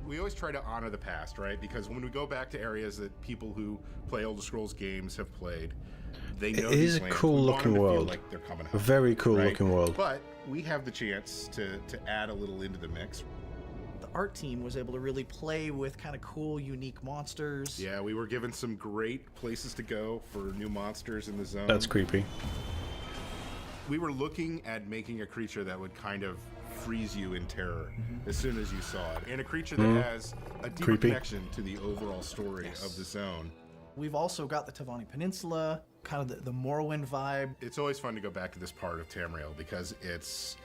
we always try to honor the past, right? Because when we go back to areas that people who play Elder Scrolls games have played, they know It is a cool looking world. Like they're coming A home, very cool right? looking world. But we have the chance to add a little into the mix. the art team was able to really play with kind of cool, unique monsters. Yeah, we were given some great places to go for new monsters in the zone. That's creepy. We were looking at making a creature that would kind of freeze you in terror as soon as you saw it, and a creature that has a deeper connection to the overall story of the zone. We've also got the Tavani Peninsula, kind of the Morrowind vibe. It's always fun to go back to this part of Tamriel because it's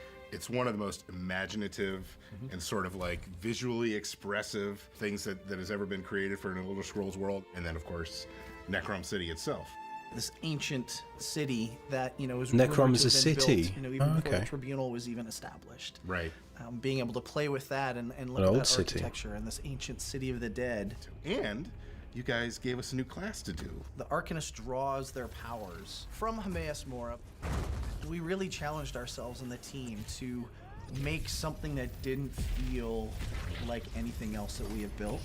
one of the most imaginative and sort of like visually expressive things that has ever been created for an Elder Scrolls world. And then, of course, Necrom City itself. This ancient city that, you know, is Necrom rumored is to a have been city? built, you know, even Oh, before okay. the tribunal was even established. Right. Being able to play with that and look An at old that city. architecture and this ancient city of the dead. And you guys gave us a new class to do. The Arcanist draws their powers from Hermaeus Mora. We really challenged ourselves and the team to make something that didn't feel like anything else that we have built.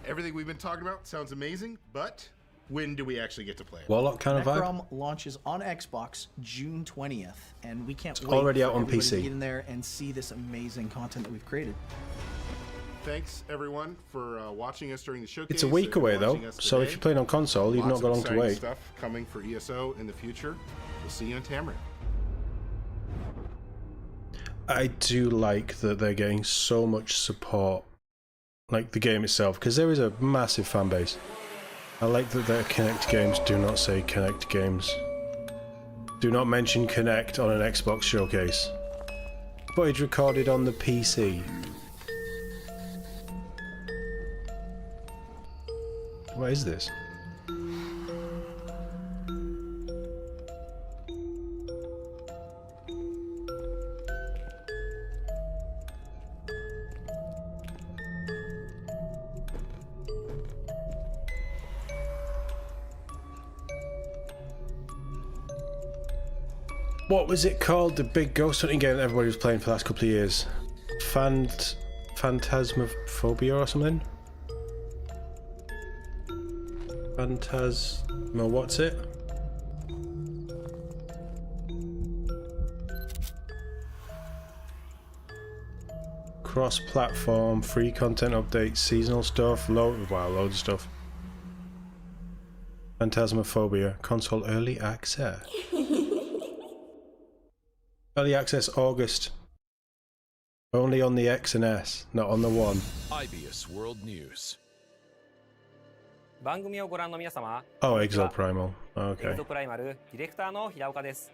Everything we've been talking about sounds amazing, but when do we actually get to play it? What kind of vibe? Necrom launches on Xbox June 20th, and we can't wait already for out on everybody PC. to get in there and see this amazing content that we've created. Thanks everyone for watching us during the showcase. It's a week and away though, watching us so if today. you're playing on console, you've Lots not got of long to exciting wait. Stuff coming for ESO in the future. We'll see you in Tamriel. I do like that they're getting so much support, like the game itself, because there is a massive fan base. I like that their Kinect games do not say Kinect games. Do not mention Kinect on an Xbox showcase. Footage recorded on the PC. What is this? What was it called? The big ghost hunting game that everybody was playing for the last couple of years. Phantasmophobia or something? Phantasmo, what's it? Cross-platform, free content updates, seasonal stuff, loads of stuff. Phantasmophobia, console early access. Early access August. Only on the X and S, not on the One. IBS World News. 番組をご覧の皆様、 Oh, Exo Primal. Okay. エグゾプライマルディレクターの平岡です。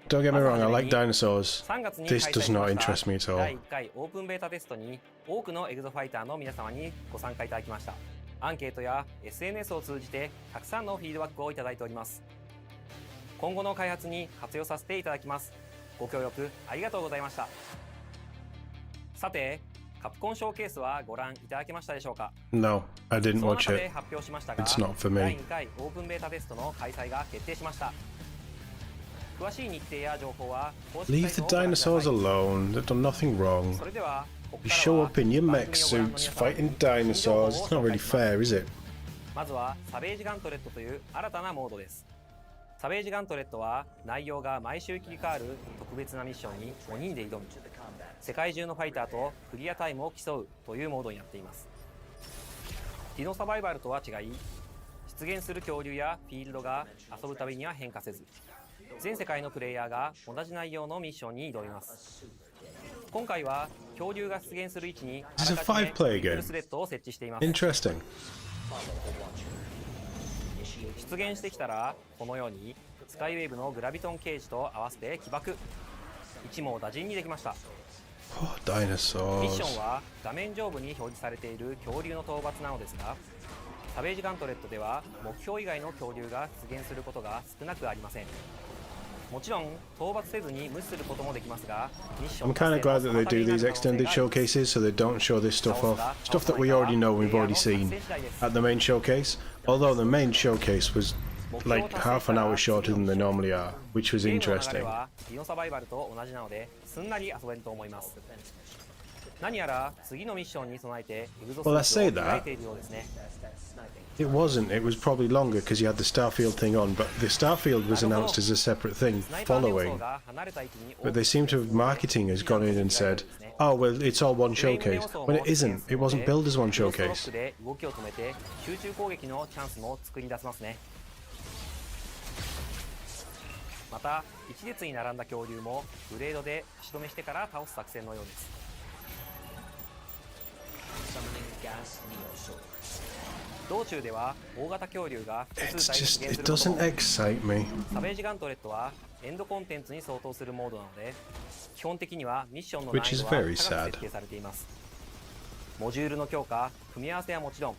Don't get me wrong, I like dinosaurs. 3月に This 開催 does しま not した interest me at all. 第1回オープンベータテストに多くのエグゾファイターの皆様にご参加いただきました。アンケートや SNS を通じてたくさんのフィードバックをいただいております。今後の開発に活用させていただきます。ご協力ありがとうございました。さて、カプコンショーケースはご覧いただけましたでしょうか？ No, I didn't その watch 中で it. 発表しましたが、 It's not for 第 me. 2回オープンベータテストの開催が決定しました。詳しい日程や情報は公式 Leave サイ the トをご覧ください。 dinosaurs alone. They've done nothing wrong. それではここ You からは show up in your mech suits fighting dinosaurs. It's not really fair, is it? まずはサベージガントレットという新たなモードです。サベージガントレットは内容が毎週切り替わる特別なミッションに5人で挑む世界中のファイターとクリアタイムを競うというモードになっています。ディノサバイバルとは違い、出現する恐竜やフィールドが遊ぶたびには変化せず、全世界のプレイヤーが同じ内容のミッションに挑みます。今回は恐竜が出現する位置にあらかじめトリプルスレッドを設置しています。 Interesting. 出現してきたらこのようにスカイウェーブのグラビトンケージと合わせて起爆、一網打尽にできました。 Oh, dinosaurs. ミッションは画面上部に表示されている恐竜の討伐なのですが、サベージガントレットでは目標以外の恐竜が出現することが少なくありません。もちろん討伐せずに無視することもできますが、ミッション I'm kind of glad that they do these extended showcases so they don't show this stuff off. Stuff that we already know, we've already seen at the main showcase. Although the main showcase was like half an hour shorter than they normally are, which was ゲームの流れ interesting. はディノサバイバルと同じなのですんなり遊べると思います。何やら次のミッションに備えてエグゾス Well, ー let's ツを say 着替え that. ているようですね。 It wasn't. It was probably longer because you had the Starfield thing on, but the Starfield was announced as a separate thing following. But they seem to have marketing has gone in and said, oh, well, it's all one showcase. When it isn't. It wasn't billed as one showcase. で動きを止めて集中攻撃のチャンスも作り出せますね。また一列に並んだ恐竜もブレードで足止めしてから倒す作戦のようです。道中では大型恐竜が複数 It's 体出 just, 現す it ることも doesn't excite me. サベージガントレットはエンドコンテンツに相当するモードなので、基本的にはミッションの難易度は高く設定されています。モジュールの強化、組み合わせはもちろん、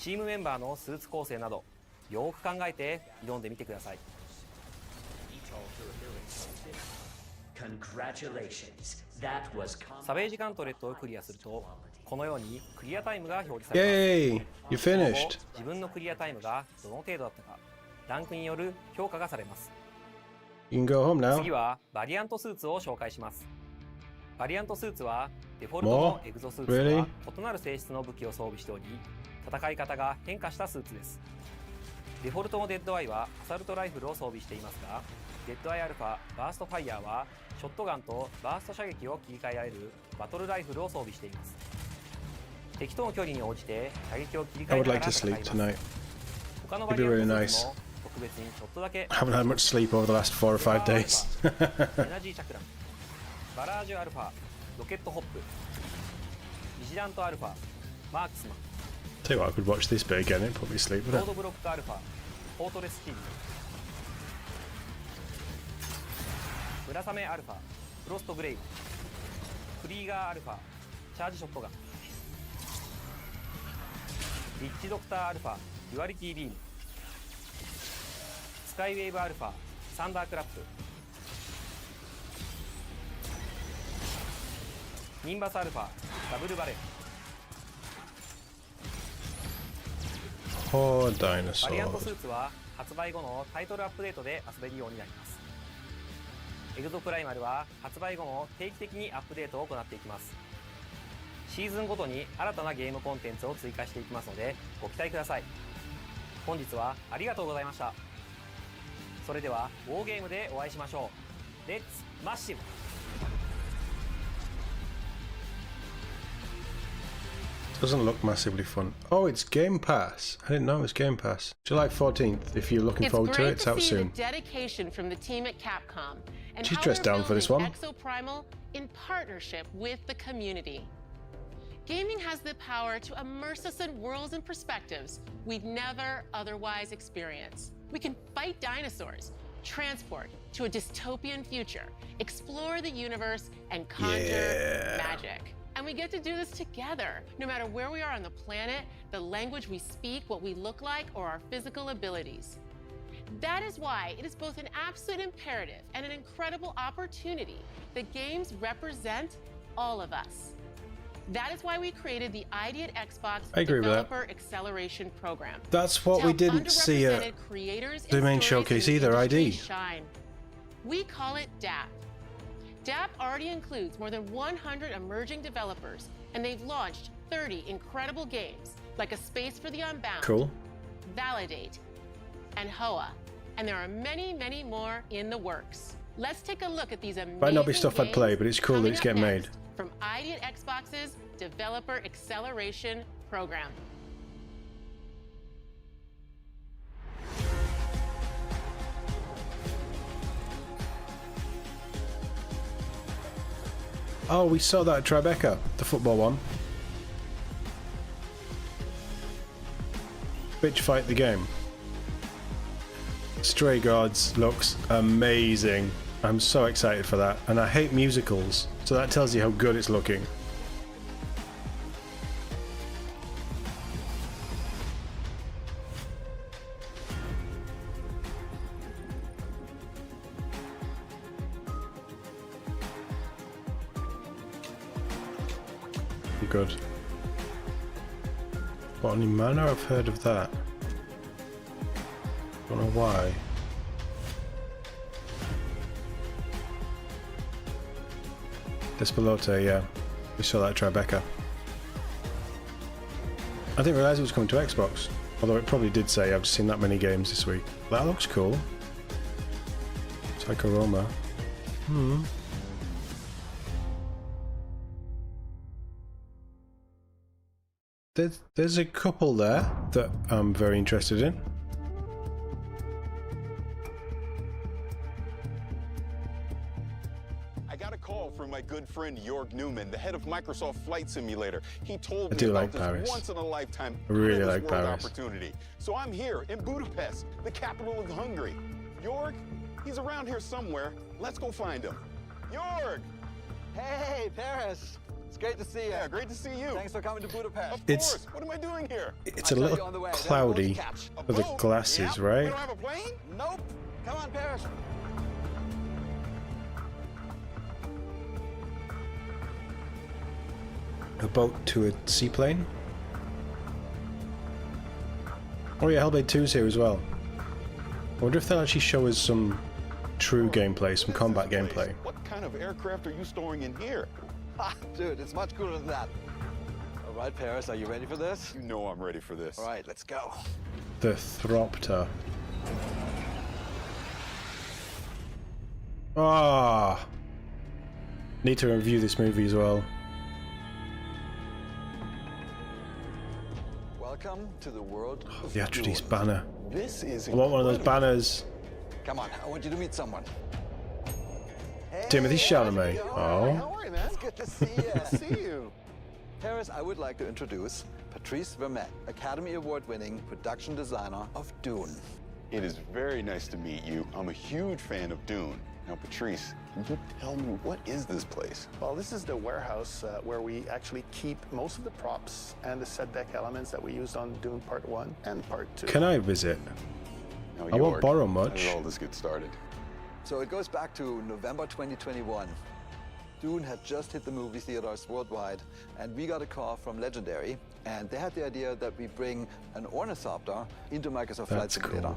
チームメンバーのスーツ構成などよく考えて挑んでみてください。サベージガントレットをクリアすると、このようにクリアタイムが表示されます。 Yay! You finished. 自分のクリアタイムがどの程度だったか、ランクによる評価がされます。 You can go home now. 次はバリアントスーツを紹介します。バリアントスーツはデフォルトのエグゾスーツとは異なる性質の武器を装備しており、戦い方が変化したスーツです。デフォルトのデッドアイはアサルトライフルを装備していますが、デッドアイアルファバーストファイヤーはショットガンとバースト射撃を切り替えられるバトルライフルを装備しています。敵との距離に応じて射撃を切り替 I え would なが like ら to 戦い sleep ます。 tonight. 他の It'd バ be リアン really トスー nice. ツも特別にちょっとだけ I haven't had much sleep over the last 4 or 5 days. エナジーチャクラ、バラージュアルファ、ロケットホップ、ビジラントアルファ、マークスマン、 Tell you what, I could watch this bit again and put me to sleep, ロ wouldn't ー it? ドブロックアルファ、フォートレスシールド、村雨アルファ、フロストグレイブ、クリーガーアルファ、チャージショットガン、リッチドクターアルファ、デュアリティビーム、スカイウェーブアルファ、サンダークラップ、ニンバスアルファ、ダブルバレル。 Poor バリアントス dinosaurs. ーツは発売後のタイトルアップデートで遊べるようになります。エグゾプライマルは発売後も定期的にアップデートを行っていきます。シーズンごとに新たなゲームコンテンツを追加していきますのでご期待ください。本日はありがとうございました。それではウォーゲームでお会いしましょう。レッツマッシブ。Doesn't look massively fun. Oh, it's Game Pass. I didn't know it was Game Pass. July 14th. If you're looking forward to it, it's out soon. It's great to see the dedication from the team at Capcom and She's how dressed they're down for this building one. Exoprimal in partnership with the community. Gaming has the power to immerse us in worlds and perspectives we'd never otherwise experience. We can fight dinosaurs, transport to a dystopian future, explore the universe, and conjure magic. And we get to do this together, no matter where we are on the planet, the language we speak, what we look like, or our physical abilities. That is why it is both an absolute imperative and an incredible opportunity that games represent all of us. That is why we created the ID at Xbox Developer Acceleration Program. That's what we didn't see at the main showcase either, ID. Shine. We call it DAP. DAP already includes more than 100 emerging developers, and they've launched 30 incredible games, like A Space for the Unbound, Cool. Validate, and HOA. And there are many, many more in the works. Let's take a look at these amazing Might not be stuff I'd play, but it's cool that it's getting made. From ID at Xbox's Developer Acceleration Program. Oh, we saw that at Tribeca, the football one. Bitch Fight the game. Stray Gods looks amazing. I'm so excited for that, and I hate musicals, so that tells you how good it's looking. Good. What only manner I've heard of that. Don't know why. Despelote, yeah. We saw that at Tribeca. I didn't realise it was coming to Xbox. Although it probably did say I've seen that many games this week. That looks cool. Psycho Roma. There's a couple there that I'm very interested in. I got a call from my good friend Jörg Newman, the head of Microsoft Flight Simulator. He told me about this once-in-a-lifetime, I really like Paris. opportunity. So I'm here in Budapest, the capital of Hungary. Jörg, he's around here somewhere. Let's go find him. Jörg! Hey, Paris! It's great to see you. Yeah, great to see you. Thanks for coming to Budapest. Of course. What am I doing here? It's a little cloudy for the glasses, right? We don't have a plane? Nope. Come on, Paris. A boat to a seaplane? Oh yeah, Hellblade 2's here as well. I wonder if they'll actually show us some true gameplay, some combat gameplay. What kind of aircraft are you storing in here? Ha, dude, it's much cooler than that. All right, Paris, are you ready for this? You know I'm ready for this. All right, let's go. The Thropter. Ah, need to review this movie as well. Welcome to the world of The Atreides banner. This is I want one of those banners. Come on, I want you to meet someone. Timothy Chalamet. Oh. How are you, man? It's good to see you. See you. Paris, I would like to introduce Patrice Vermette, Academy Award-winning production designer of Dune. It is very nice to meet you. I'm a huge fan of Dune. Now, Patrice, can you tell me, what is this place? Well, this is the warehouse where we actually keep most of the props and the set deck elements that we used on Dune Part 1 and Part 2. Can I visit? Now, I won't borrow How much. did all this get started? So it goes back to November 2021. Dune had just hit the movie theaters worldwide, and we got a call from Legendary, and they had the idea that we bring an ornithopter into Microsoft Flight Simulator.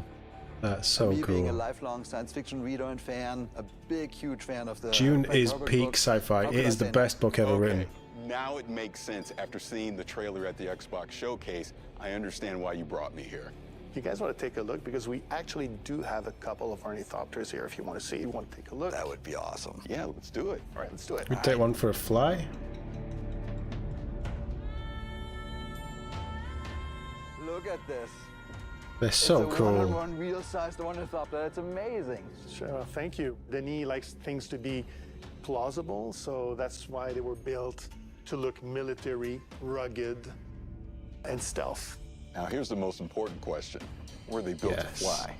Cool. That's so me being a cool. lifelong science fiction reader and fan, a big, huge fan of the Dune Frank is Herbert peak books. sci-fi. How It could I is the say no? best book ever written. Now it makes sense after seeing the trailer at the Xbox showcase. I understand why you brought me here. You guys want to take a look? Because we actually do have a couple of ornithopters here if you want to see. You want to take a look? That would be awesome. Yeah, let's do it. All right, let's do it. We take one for a fly. Look at this. They're so it's a cool. one-on-one real-sized ornithopter. It's amazing. Sure, thank you. Denis likes things to be plausible, so that's why they were built to look military, rugged, and stealth. Now here's the most important question. Were they built to fly?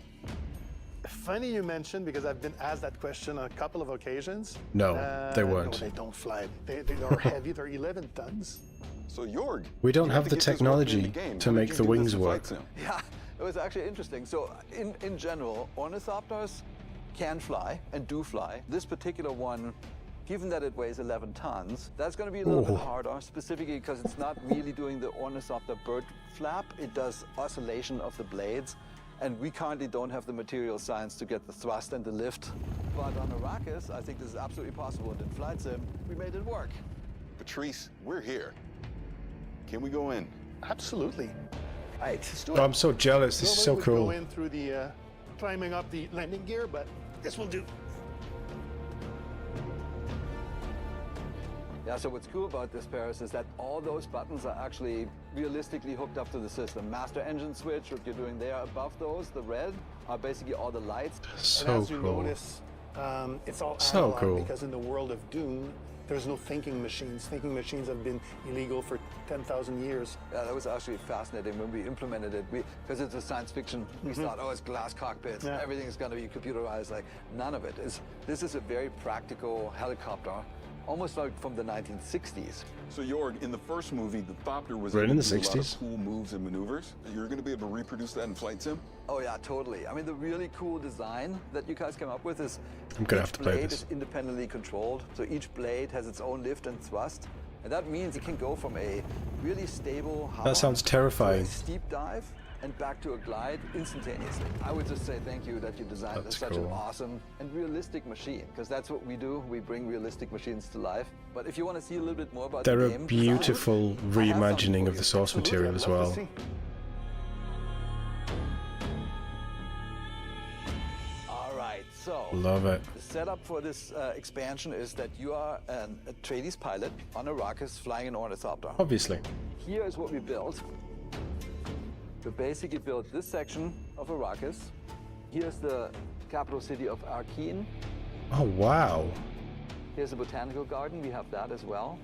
Funny you mentioned, because I've been asked that question on a couple of occasions. No, they weren't. No, they don't fly. They are heavy. They're 11 tons. So Jorg, We don't you have to the get this working in technology the game. to How did make you the do this wings in work. Flight Sim? Yeah, it was actually interesting. So in general, ornithopters can fly and do fly. This particular one, given that it weighs 11 tons, that's going to be a little bit harder, specifically because it's not really doing the ornithopter bird flap. It does oscillation of the blades. And we currently don't have the material science to get the thrust and the lift. But on Arrakis, I think this is absolutely possible. And in Flight Sim, we made it work. Patrice, we're here. Can we go in? Absolutely. Right. Let's do Oh, it. I'm so jealous. This is so Normally we'd cool. Go in through the climbing up the landing gear, but this will do. Yeah, so what's cool about this, Paris, is that all those buttons are actually realistically hooked up to the system. Master engine switch, what you're doing there, above those, the red, are basically all the lights. So and as you cool. notice, it's all So analog cool. because in the world of Dune, there's no thinking machines. Thinking machines have been illegal for 10,000 years. Yeah, that was actually fascinating when we implemented it. Because it's a science fiction, we thought, oh, it's glass cockpits, everything is going to be computerized. Like, none of it is. This is a very practical helicopter, almost like from the 1960s. So Jorg, in the first movie, the Thropter was Right able in to the do a lot 60s. of cool moves and maneuvers. You're going to be able to reproduce that in Flight Sim? Oh yeah, totally. I mean, the really cool design that you guys came up with is I'm gonna each have to play blade this. is independently controlled. So each blade has its own lift and thrust. And that means it can go from a really stable hover That sounds to terrifying. a steep dive and back to a glide instantaneously. I would just say thank you that you designed That's such an cool. awesome and realistic machine, because that's what we do. We bring realistic machines to life. But if you want to see a little bit more about They're the a game, beautiful reimagining of the source material as well. All right, so Love it. the setup for this expansion is that you are a Atreides pilot on Arrakis flying an ornithopter. Obviously. Here is what we built. We basically built this section of Arrakis. Here's the capital city of Arkeen. Oh, wow. Here's the botanical garden. We have that as well.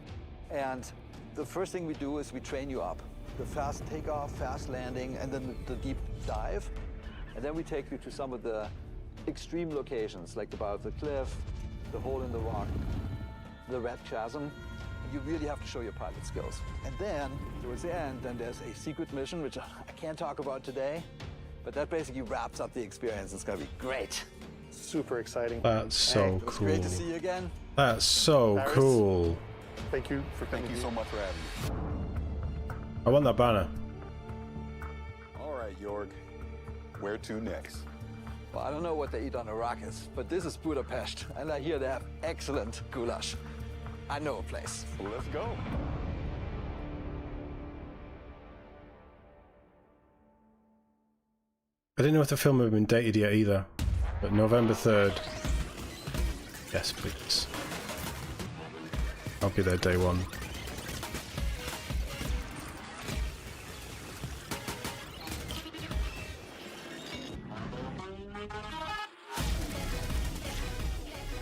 And the first thing we do is we train you up. The fast takeoff, fast landing, and then the deep dive. And then we take you to some of the extreme locations, like the bow of the cliff, the hole in the rock, the red chasm. You really have to show your pilot skills. And then, towards the end, then there's a secret mission, which I can't talk about today, but that basically wraps up the experience. It's gonna be great. Super exciting. That's so It was cool. great to see you again. That's so Paris. cool. Thank you for coming. Thank you so much for having me. I want that banner. All right, Jorg. Where to next? Well, I don't know what they eat on Arrakis, but this is Budapest, and I hear they have excellent goulash. I know a place. Well, let's go. I didn't know if the film had been dated yet either, but November 3rd. Yes, please. I'll be there day one.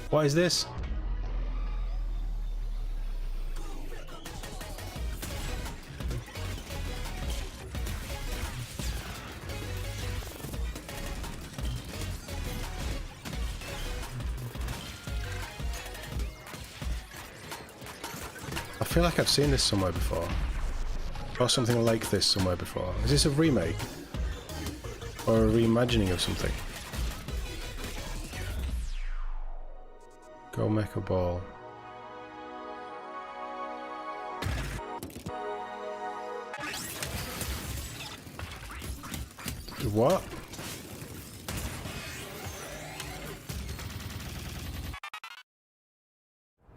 What is this? I feel like I've seen this somewhere before. Or something like this somewhere before. Is this a remake? Or a reimagining of something? Go make a ball. What?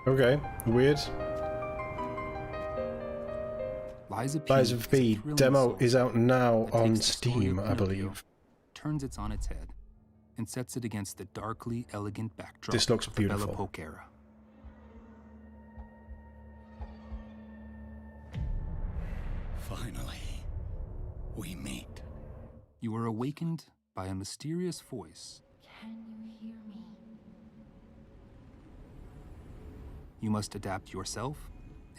Okay, weird. Lies of P demo is out now on Steam, I believe. Turns it on its head and sets it against the darkly elegant backdrop This looks of the Belle beautiful. Epoque era. Finally, we meet. You are awakened by a mysterious voice. Can you hear me? You must adapt yourself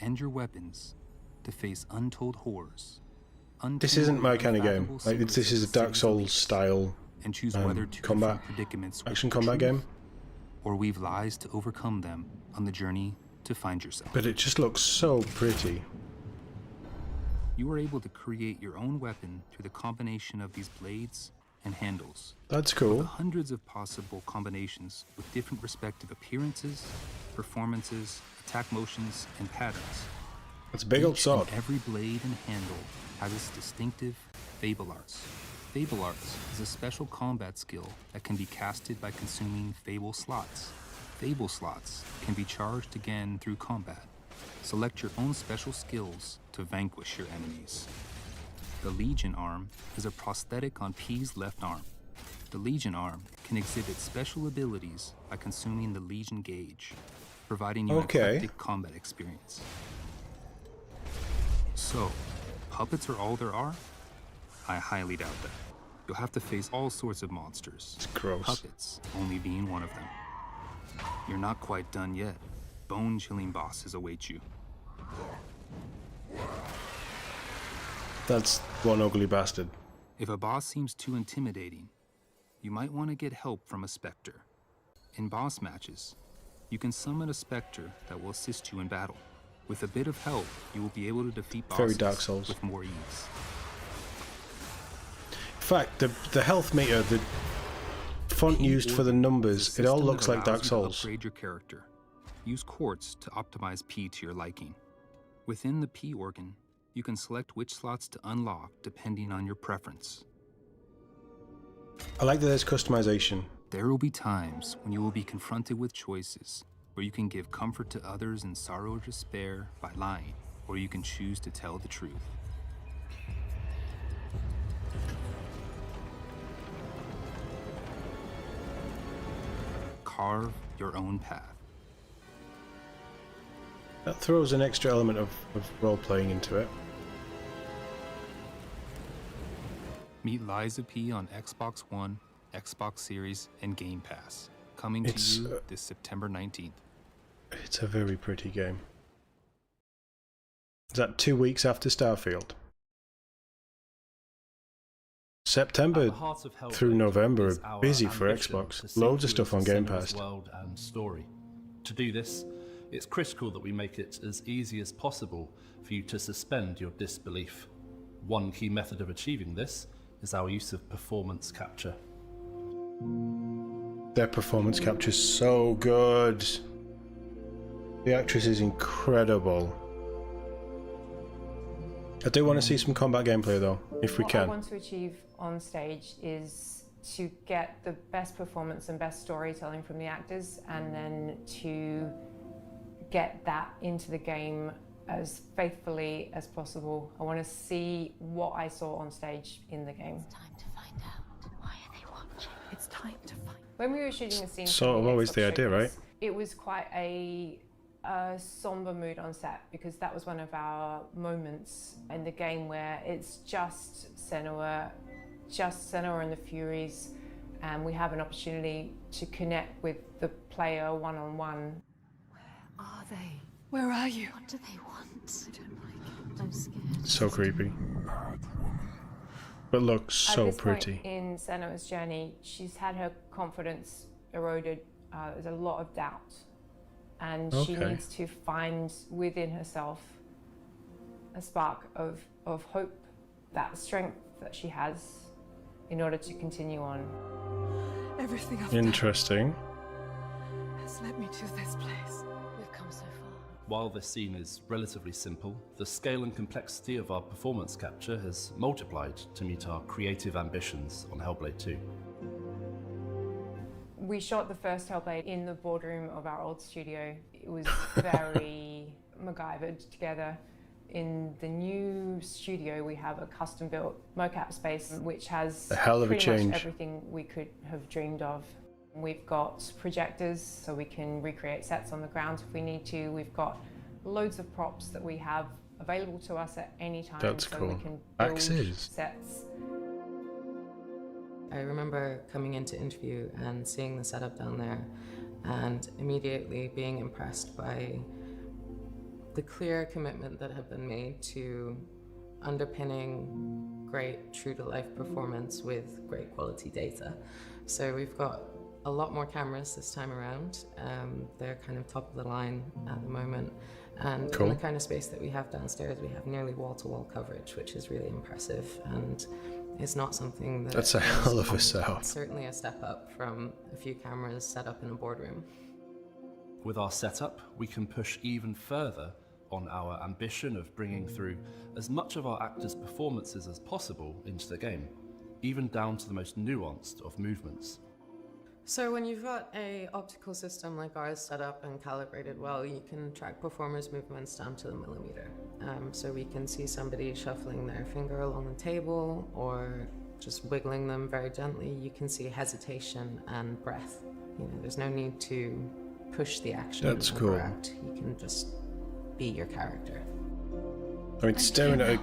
and your weapons to face untold horrors. This isn't my kind of game. Like, this is a Dark Souls style and choose whether to combat, predicaments action combat game. Or weave lies to overcome them on the journey to find yourself. But it just looks so pretty. You are able to create your own weapon through the combination of these blades and handles. That's cool. With hundreds of possible combinations with different respective appearances, performances, attack motions, and patterns. That's a big old sword. Every blade and handle has its distinctive Fable Arts. Fable Arts is a special combat skill that can be casted by consuming Fable slots. Fable slots can be charged again through combat. Select your own special skills to vanquish your enemies. The Legion Arm is a prosthetic on P's left arm. The Legion Arm can exhibit special abilities by consuming the Legion Gauge, providing you an eclectic combat experience. So, puppets are all there are? I highly doubt that. You'll have to face all sorts of monsters. It's gross. Puppets only being one of them. You're not quite done yet. Bone-chilling bosses await you. That's one ugly bastard. If a boss seems too intimidating, you might want to get help from a specter. In boss matches, you can summon a specter that will assist you in battle. With a bit of help, you will be able to defeat bosses Very Dark Souls. with more ease. In fact, the health meter, the font used for the numbers, it all looks like Dark Souls. Upgrade your character. Use quartz to optimize P to your liking. Within the P organ, you can select which slots to unlock depending on your preference. I like that there's customization. There will be times when you will be confronted with choices where you can give comfort to others in sorrow or despair by lying, or you can choose to tell the truth. Carve your own path. That throws an extra element of role-playing into it. Meet Liza P on Xbox One, Xbox Series, and Game Pass. Coming to you this September 19th. It's a very pretty game. Is that 2 weeks after Starfield? September through November are busy for Xbox. Loads of stuff on Game Pass. World and story. To do this, it's critical that we make it as easy as possible for you to suspend your disbelief. One key method of achieving this is our use of performance capture. Their performance capture's so good. The actress is incredible. I do want to see some combat gameplay though, if we can. What I want to achieve on stage is to get the best performance and best storytelling from the actors, and then to get that into the game as faithfully as possible. I want to see what I saw on stage in the game. It's time to find out. Why are they watching? It's time to find out. When we were shooting a scene, Sort of always the idea, right? It was quite a somber mood on set, because that was one of our moments in the game where it's just Senua and the Furies, and we have an opportunity to connect with the player one-on-one. Where are they? Where are you? What do they want? I don't like it. I'm scared. So creepy. But looks so At this pretty. point in Senua's journey, she's had her confidence eroded. There's a lot of doubt. And she needs to find within herself a spark of hope, that strength that she has in order to continue on. Everything I've Interesting. done has led me to this place. We've come so far. While this scene is relatively simple, the scale and complexity of our performance capture has multiplied to meet our creative ambitions on Hellblade 2. We shot the first Hellblade in the boardroom of our old studio. It was very MacGyvered together. In the new studio, we have a custom-built mocap space, which has a hell of a pretty change. much everything we could have dreamed of. We've got projectors, so we can recreate sets on the ground if we need to. We've got loads of props that we have available to us at any time. That's so cool. We can build Axes. sets. I remember coming into interview and seeing the setup down there and immediately being impressed by the clear commitment that had been made to underpinning great true-to-life performance with great quality data. So we've got a lot more cameras this time around. They're kind of top of the line at the moment. And Cool. in the kind of space that we have downstairs, we have nearly wall-to-wall coverage, which is really impressive. And it's not something that... That's a hell of a setup. It's certainly a step up from a few cameras set up in a boardroom. With our setup, we can push even further on our ambition of bringing through as much of our actors' performances as possible into the game, even down to the most nuanced of movements. So when you've got a optical system like ours set up and calibrated well, you can track performers' movements down to the millimeter. So we can see somebody shuffling their finger along the table or just wiggling them very gently. You can see hesitation and breath. You know, there's no need to push the action. That's and cool. react. You can just be your character. I mean, staring at a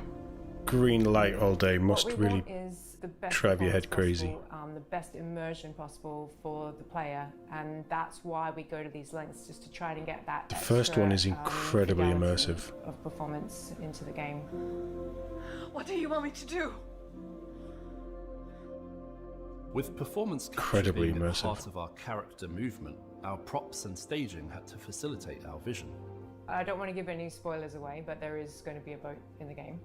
green light all day must What we really want is the best drive your head performance crazy. possible, the best immersion possible for the player, and that's why we go to these lengths, just to try and get that The first one is extra, incredibly fidelity immersive. of performance into the game. What do you want me to do? With performance capture Incredibly being at the immersive. heart of our character movement, our props and staging had to facilitate our vision. I don't want to give any spoilers away, but there is going to be a boat in the game.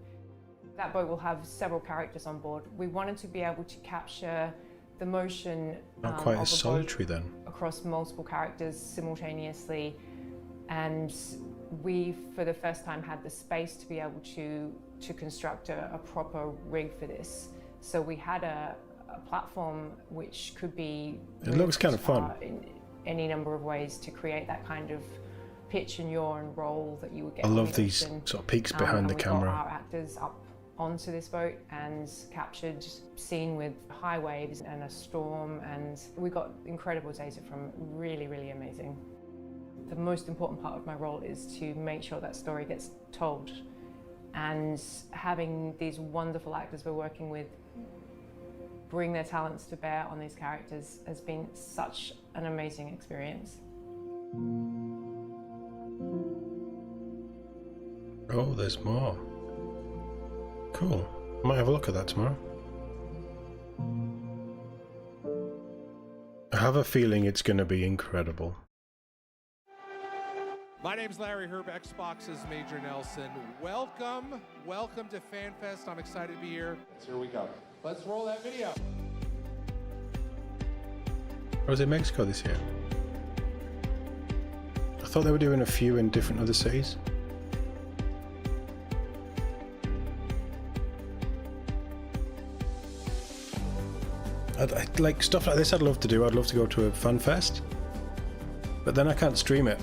That boat will have several characters on board. We wanted to be able to capture the motion Not quite of as a boat solitary then. across multiple characters simultaneously, and we, for the first time, had the space to be able to construct a proper rig for this. So we had a platform which could be It looks kind of fun. in any number of ways to create that kind of pitch and yaw and roll that you would get. I on love the these ocean. sort of peeks behind And the we camera. got our actors up onto this boat and captured scene with high waves and a storm, and we got incredible data from really, really amazing. The most important part of my role is to make sure that story gets told, and having these wonderful actors we're working with bring their talents to bear on these characters has been such an amazing experience. Oh, there's more. Cool. Might have a look at that tomorrow. I have a feeling it's going to be incredible. My name's Larry Herb, Xbox's Major Nelson. Welcome to FanFest. I'm excited to be here. Here we go. Let's roll that video. Or was it Mexico this year? I thought they were doing a few in different other cities. I'd like stuff like this I'd love to do. I'd love to go to a fan fest. But then I can't stream it.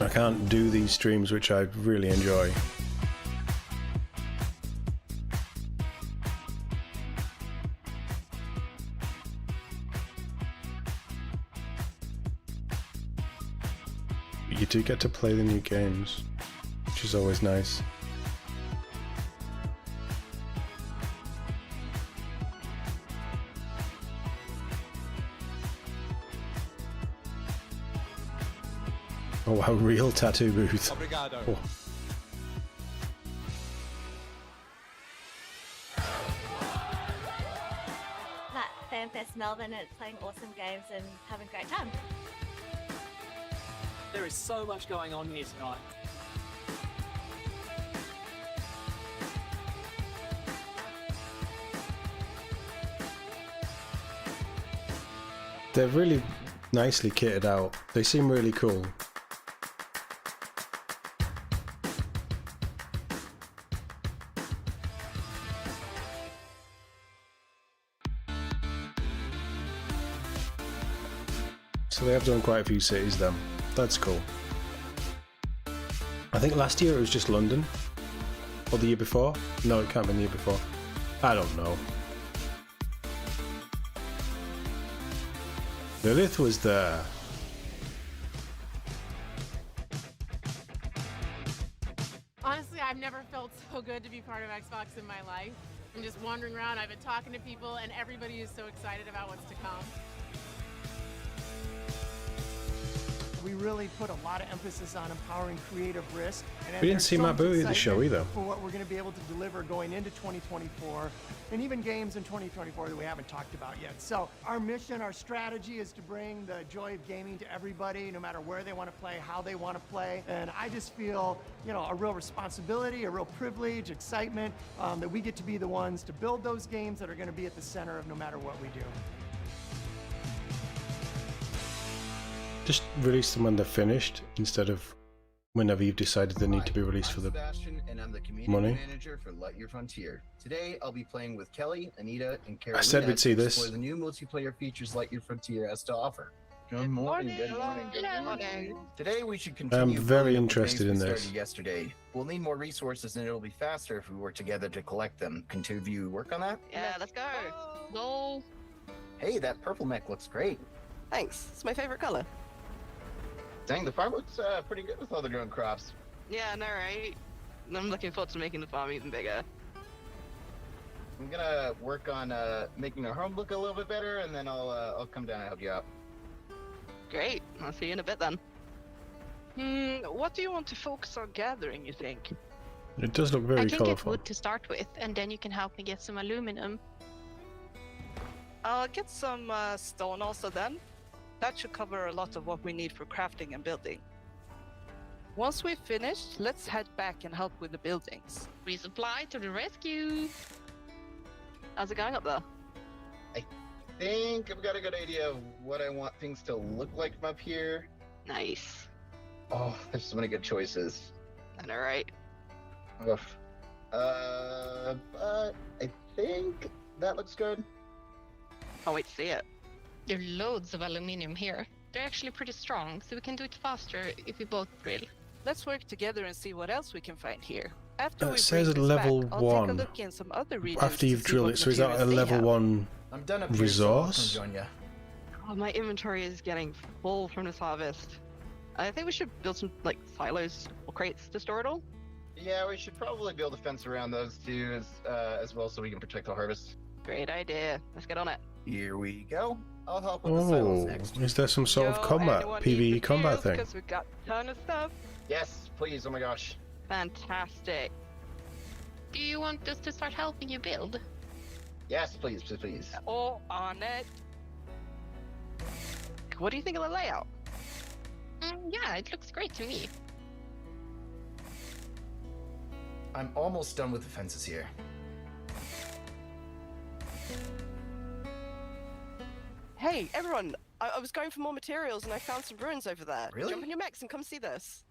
I can't do these streams which I really enjoy. But you do get to play the new games, which is always nice. Oh wow, real tattoo booth. Obrigado. Oh. At FanFest Melbourne, it's playing awesome games and having a great time. There is so much going on here tonight. They're really nicely kitted out. They seem really cool. So they have done quite a few cities then. That's cool. I think last year it was just London. Or the year before? No, it can't be the year before. I don't know. Lilith was there. Honestly, I've never felt so good to be part of Xbox in my life. I'm just wandering around, I've been talking to people, and everybody is so excited about what's to come. We really put a lot of emphasis on empowering creative risk. And We didn't see Matt Bowie at the show either. For what we're going to be able to deliver going into 2024, and even games in 2024 that we haven't talked about yet. So our mission, our strategy is to bring the joy of gaming to everybody, no matter where they want to play, how they want to play. And I just feel, you know, a real responsibility, a real privilege, excitement that we get to be the ones to build those games that are going to be at the center of no matter what we do. Just release them when they're finished instead of whenever you've decided they need to be released for the Sebastian, and I'm the community money. manager for Lightyear Frontier. Today, I'll be playing with Kelly, Anita, and Carolina. I said we'd see to this. explore the new multiplayer features Lightyear Frontier has to offer. Good morning. Good morning. Good morning. Today, we should continue. I'm very building up the interested base in we this. started yesterday. We'll need more resources, and it'll be faster if we work together to collect them. Can two of you work on that? Yeah, let's go. Go. Hey, that purple mech looks great. Thanks. It's my favorite color. Dang, the farm looks pretty good with all the grown crops. Yeah, I know, right? I'm looking forward to making the farm even bigger. I'm gonna work on making our home look a little bit better, and then I'll come down and help you out. Great. I'll see you in a bit then. What do you want to focus on gathering, you think? It does look very I can colourful. get wood to start with, and then you can help me get some aluminum. I'll get some stone also then. That should cover a lot of what we need for crafting and building. Once we've finished, let's head back and help with the buildings. Resupply to the rescue! How's it going up there? I think I've got a good idea of what I want things to look like from up here. Nice. Oh, there's so many good choices. I know, right? Oof. But I think that looks good. Can't wait to see it. There are loads of aluminium here. They're actually pretty strong, so we can do it faster if we both drill. Let's work together and see what else we can find here. After we It says bring at this level back, I'll take a 1 look in some other regions after you've to see drilled what it. So is that a materials they level have. 1 I'm done up here, so I'll resource? come join ya. Oh, my inventory is getting full from this harvest. I think we should build some like silos or crates to store it all. Yeah, we should probably build a fence around those two as well, so we can protect the harvest. Great idea. Let's get on it. Here we go. I'll help with the silos Oh, next. is there some sort of combat, anyone need PvE combat materials? thing? Because we've got a ton of stuff. Yes, please. Oh my gosh. Fantastic. Do you want us to start helping you build? Yes, please, please, please. All on it. What do you think of the layout? Yeah, it looks great to me. I'm almost done with the fences here. Hey, everyone! I was going for more materials and I found some ruins over there. Really? Jump in your mechs and come see this.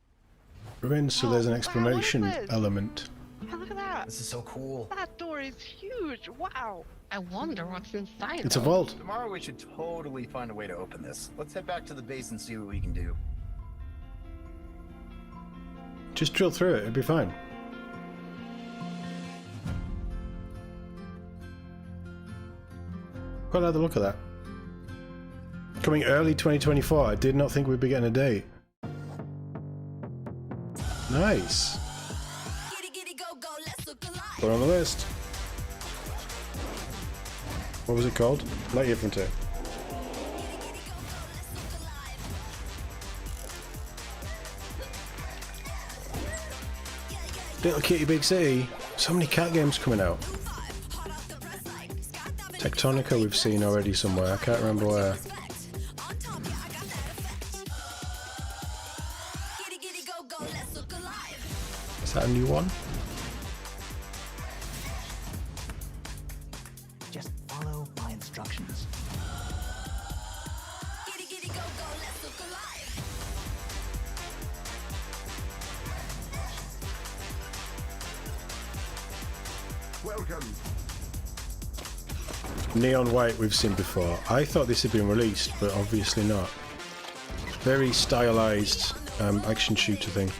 Ruins, so there's an wow, exploration what is this? element. Oh, look at that! This is so cool. That door is huge! Wow! I wonder what's inside. It's a vault. Tomorrow we should totally find a way to open this. Let's head back to the base and see what we can do. Just drill through it, it'll be fine. Quite like the look of that. Coming early 2024, I did not think we'd be getting a date. Nice. Put it on the list. What was it called? Lightyear Frontier. Little Kitty Big City. So many cat games coming out. Tectonica we've seen already somewhere. I can't remember where. Is that a new one? Just follow my instructions. Welcome. Neon White we've seen before. I thought this had been released, but obviously not. Very stylized action shooter thing.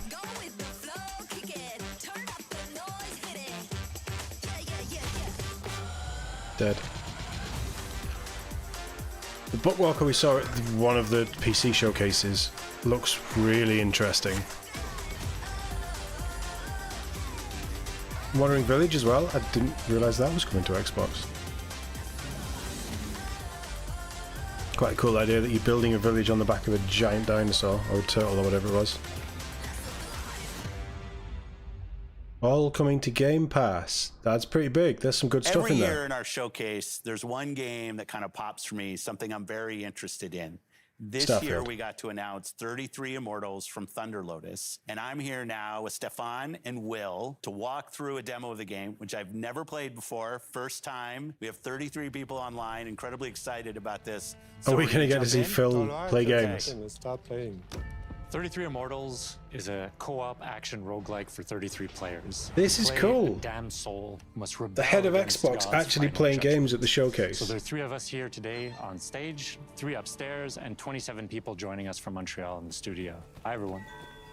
Dead. The Bookwalker we saw at one of the PC showcases looks really interesting. Wandering Village as well. I didn't realise that was coming to Xbox. Quite a cool idea that you're building a village on the back of a giant dinosaur or a turtle or whatever it was. All coming to Game Pass. That's pretty big. There's some good stuff in there. Every year in our showcase, there's one game that kind of pops for me, something I'm very interested in. This year, we got to announce 33 Immortals from Thunder Lotus. And I'm here now with Stefan and Will to walk through a demo of the game, which I've never played before. First time. We have 33 people online. Incredibly excited about this. So are we going to get to see Phil play games? Let's start playing. 33 Immortals is a co-op action roguelike for 33 players. This is cool. Damn soul must rebel. The head of against Xbox God's actually final playing judgment. games at the showcase. So there are 3 of us here today on stage, 3 upstairs, and 27 people joining us from Montreal in the studio. Hi, everyone.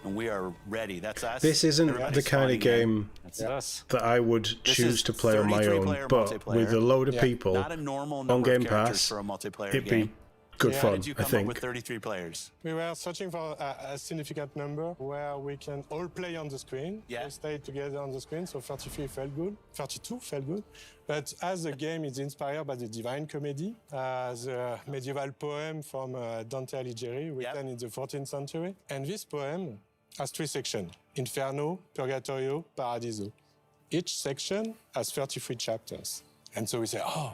And we are ready. That's us. This isn't Everybody's the kind of game that I would choose to play on my own, but with a load of people Not a normal on number Game of characters Pass, for a multiplayer it'd game. be good How fun, did you I come think. up with 33 players? We were searching for a significant number where we can all play on the screen. Yeah. We stay together on the screen, so 33 felt good. 32 felt good. But as the game is inspired by the Divine Comedy, the medieval poem from Dante Alighieri, written in the 14th century. And this poem has 3 sections: Inferno, Purgatorio, Paradiso. Each section has 33 chapters. And so we say, oh,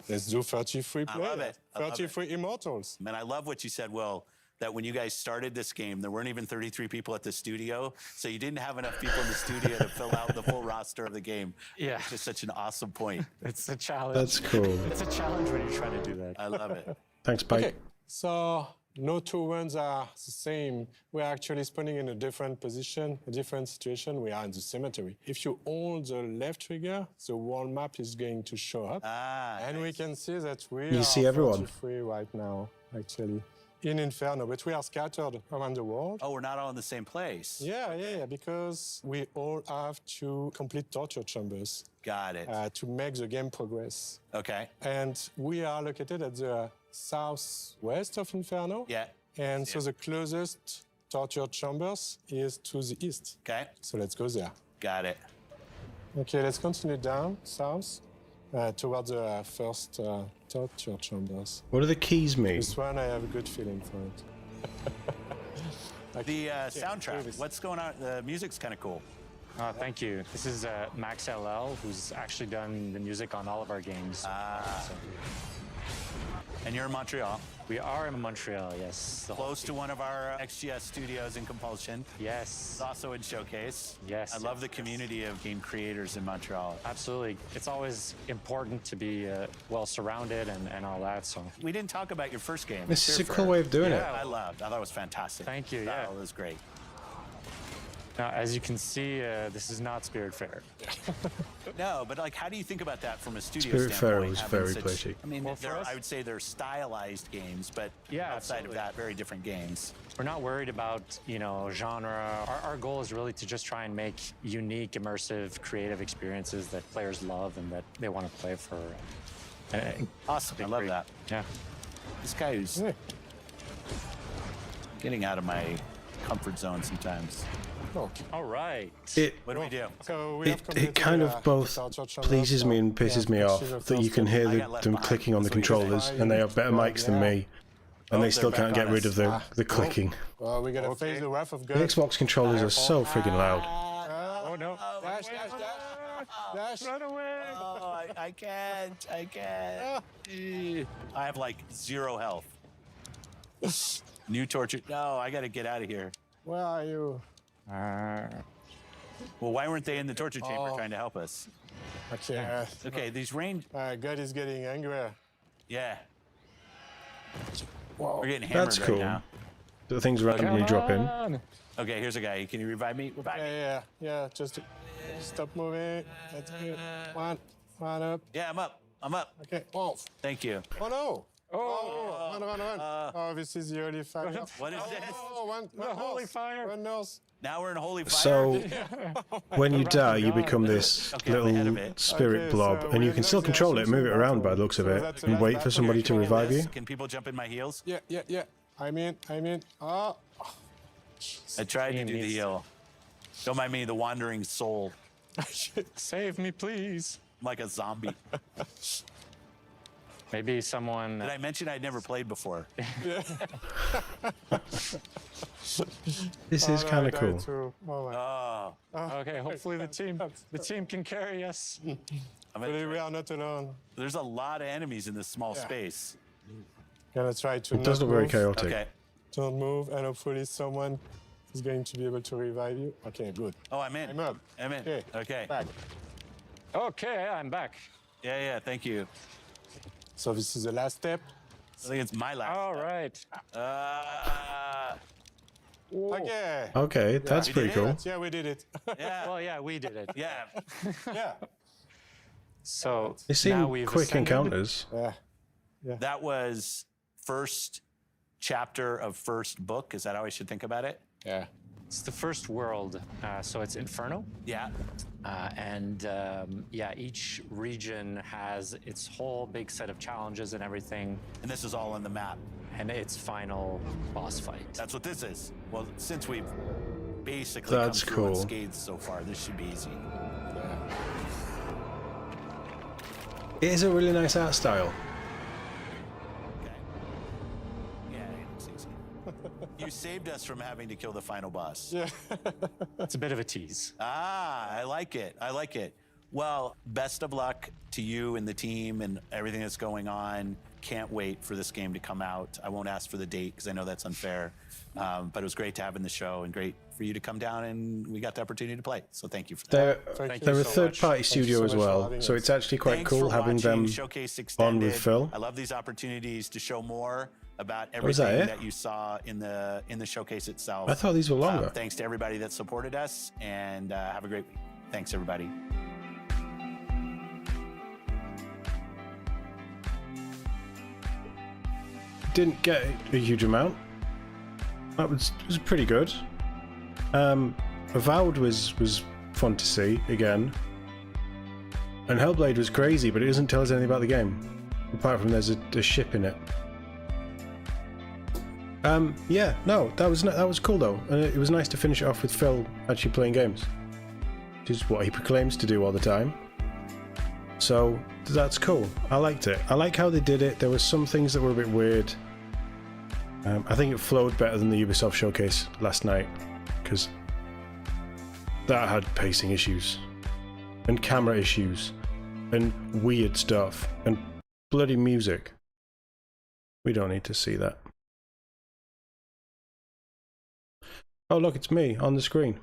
let's do 33 players. I love it. 33 Immortals. And I love what you said, Will, that when you guys started this game, there weren't even 33 people at the studio. So you didn't have enough people in the studio to fill out the full roster of the game. Yeah. It's just such an awesome point. It's a challenge. That's cool. It's a challenge when you're trying to do that. I love it. Thanks, Pike. Okay, so no 2 runs are the same. We're actually spawning in a different position, a different situation. We are in the cemetery. If you hold the left trigger, the world map is going to show up. And we can see that we You are see everyone. 43 right now, actually, in Inferno, but we are scattered around the world. Oh, we're not all in the same place. Yeah, because we all have to complete torture chambers. Got it. To make the game progress. Okay. And we are located at the southwest of Inferno. Yeah. And so the closest torture chambers is to the east. Okay. So let's go there. Got it. Okay, let's continue down south towards the first torture chambers. What do the keys mean? This one, I have a good feeling for it. The soundtrack, what's going on? The music's kind of cool. Thank you. This is Max LL, who's actually done the music on all of our games. So. And you're in Montreal? We are in Montreal, yes. Close to one of our XGS studios in Compulsion. Yes. It's also in Showcase. Yes. I love the community of game creators in Montreal. Absolutely. It's always important to be well surrounded and all that. So we didn't talk about your first game. This is a cool way of doing it. I thought it was fantastic. Thank you. Yeah, it was great. Now, as you can see, this is not Spiritfarer. No, but like, how do you think about that from a studio Spiritfarer standpoint? was having very such- pretty. I mean, Well, for us- I would say they're stylized games, but Yeah, outside absolutely. of that, very different games. We're not worried about, genre. Our goal is really to just try and make unique, immersive, creative experiences that players love and that they want to play for. Awesome. I love that. Yeah. This guy who's getting out of my comfort zone sometimes. All right. What do we do? So we have It kind of both pleases me and pisses me off that you can hear them clicking on the controllers, and they have better mics than me, and they still can't get rid of the clicking. Well, we're gonna face the wrath of The God. Xbox controllers are so friggin' loud. Oh no! Dash! Dash! Run away! Oh, I can't. I have like 0 health. New torture. No, I got to get out of here. Where are you? Well, why weren't they in the torture chamber trying to help us? Okay. Okay, these range. God is getting angrier. Yeah. Whoa. We're getting hammered That's right cool. now. The things randomly drop in. Okay, here's a guy. Can you revive me? Revive me. Yeah. Just stop moving. That's good. One up. Yeah, I'm up. Okay. Oh. Thank you. Oh no. Oh, run. Oh, this is the holy fire. What is this? Oh, one holy fire. One nose. Now we're in holy fire. So when you die, you become this Okay, I'm ahead of little it. spirit Okay, blob, so and you we can still know the control it, actions move it of around by battle. the looks of So it, that's and enough wait for battle. somebody to Control revive this. you. Can people jump in my heels? Yeah. I'm in. Oh. I tried to do the needs- heal. Don't mind me, the wandering soul. Save me, please. I'm like a zombie. Maybe someone. Did I mention I'd never played before? This is kind of cool. Oh. Okay, hopefully the team can carry us. We are not alone. There's a lot of enemies in this small space. Gonna try to. It does not look very move. chaotic. Okay. Don't move, and hopefully someone is going to be able to revive you. Okay, good. Oh, I'm in. I'm up. I'm in. Okay. Back. Okay, I'm back. Yeah, thank you. So this is the last step. I think it's my last. All right. Okay. Okay, that's We pretty did cool. it. Yeah, we did it. Yeah. Well, yeah, we did it. Yeah. Yeah. So They now seem we've quick ascended. encounters. Yeah. That was first chapter of first book. Is that how I should think about it? Yeah. It's the first world, so it's Inferno. Yeah. Each region has its whole big set of challenges and everything, And this is all on the map. and its final boss fight. That's what this is. Well, since we've basically That's come through cool. unscathed so far, this should be easy. It is a really nice art style. Okay. Yeah, it's easy. You saved us from having to kill the final boss. Yeah. It's a bit of a tease. I like it. Well, best of luck to you and the team and everything that's going on. Can't wait for this game to come out. I won't ask for the date because I know that's unfair. But it was great to have in the show and great for you to come down and we got the opportunity to play. So thank you for that. They're a third-party studio as well, so it's actually quite Thanks cool for having watching them Showcase on Extended. with Phil. I love these opportunities to show more about Was that everything it? that you saw in the showcase itself. I thought these were longer. Thanks to everybody that supported us and have a great week. Thanks, everybody. Didn't get a huge amount. That was pretty good. Avowed was fun to see again, and Hellblade was crazy, but it doesn't tell us anything about the game apart from there's a ship in it. Yeah, no, that was cool though, and it was nice to finish it off with Phil actually playing games, which is what he proclaims to do all the time. So that's cool. I liked it. I like how they did it. There were some things that were a bit weird. I think it flowed better than the Ubisoft showcase last night, because that had pacing issues and camera issues and weird stuff and bloody music. We don't need to see that. Oh look, it's me on the screen.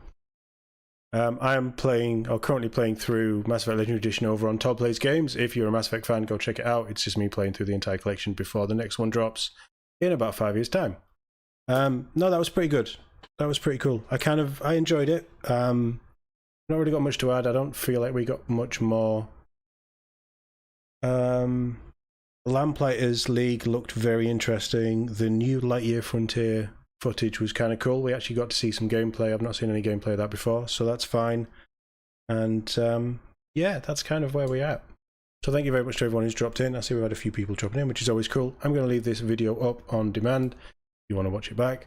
I am currently playing through Mass Effect Legendary Edition over on TOD Plays Games. If you're a Mass Effect fan, go check it out. It's just me playing through the entire collection before the next one drops in about 5 years' time. No, that was pretty good. That was pretty cool. I enjoyed it. Not really got much to add. I don't feel like we got much more. Lamplighters League looked very interesting. The new Lightyear Frontier footage was kind of cool. We actually got to see some gameplay. I've not seen any gameplay of that before, so that's fine. And yeah, that's kind of where we're at. So thank you very much to everyone who's dropped in. I see we've had a few people dropping in, which is always cool. I'm going to leave this video up on demand if you want to watch it back.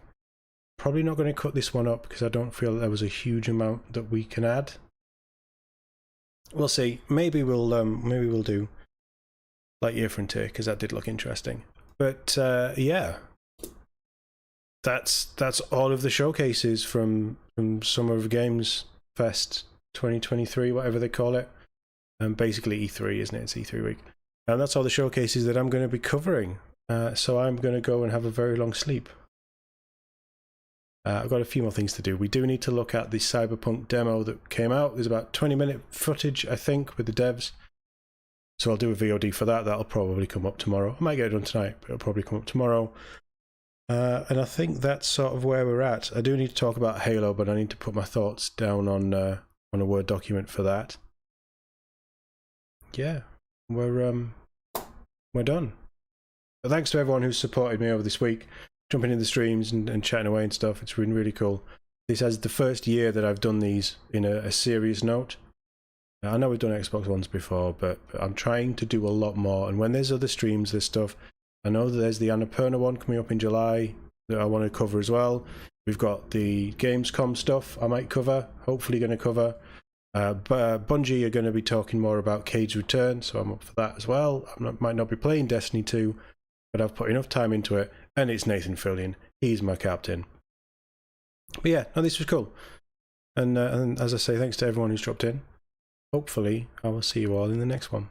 Probably not going to cut this one up because I don't feel that there was a huge amount that we can add. We'll see. Maybe we'll do Lightyear Frontier because that did look interesting. But yeah, that's all of the showcases from Summer of Games Fest 2023, whatever they call it. Basically E3, isn't it? It's E3 week. And that's all the showcases that I'm going to be covering. So I'm going to go and have a very long sleep. I've got a few more things to do. We do need to look at the Cyberpunk demo that came out. There's about 20-minute footage, I think, with the devs. So I'll do a VOD for that. That'll probably come up tomorrow. I might get it done tonight, but it'll probably come up tomorrow. And I think that's sort of where we're at. I do need to talk about Halo, but I need to put my thoughts down on a Word document for that. Yeah, we're done. But thanks to everyone who's supported me over this week, jumping in the streams and chatting away and stuff. It's been really cool. This is the first year that I've done these in a serious note. I know we've done Xbox ones before, but I'm trying to do a lot more. And when there's other streams, there's stuff. I know that there's the Annapurna one coming up in July that I want to cover as well. We've got the Gamescom stuff I might cover, hopefully going to cover. Bungie are going to be talking more about Cade's Return, so I'm up for that as well. Might not be playing Destiny 2, but I've put enough time into it, and it's Nathan Fillion. He's my captain. But yeah, no, this was cool. And as I say, thanks to everyone who's dropped in. Hopefully, I will see you all in the next one.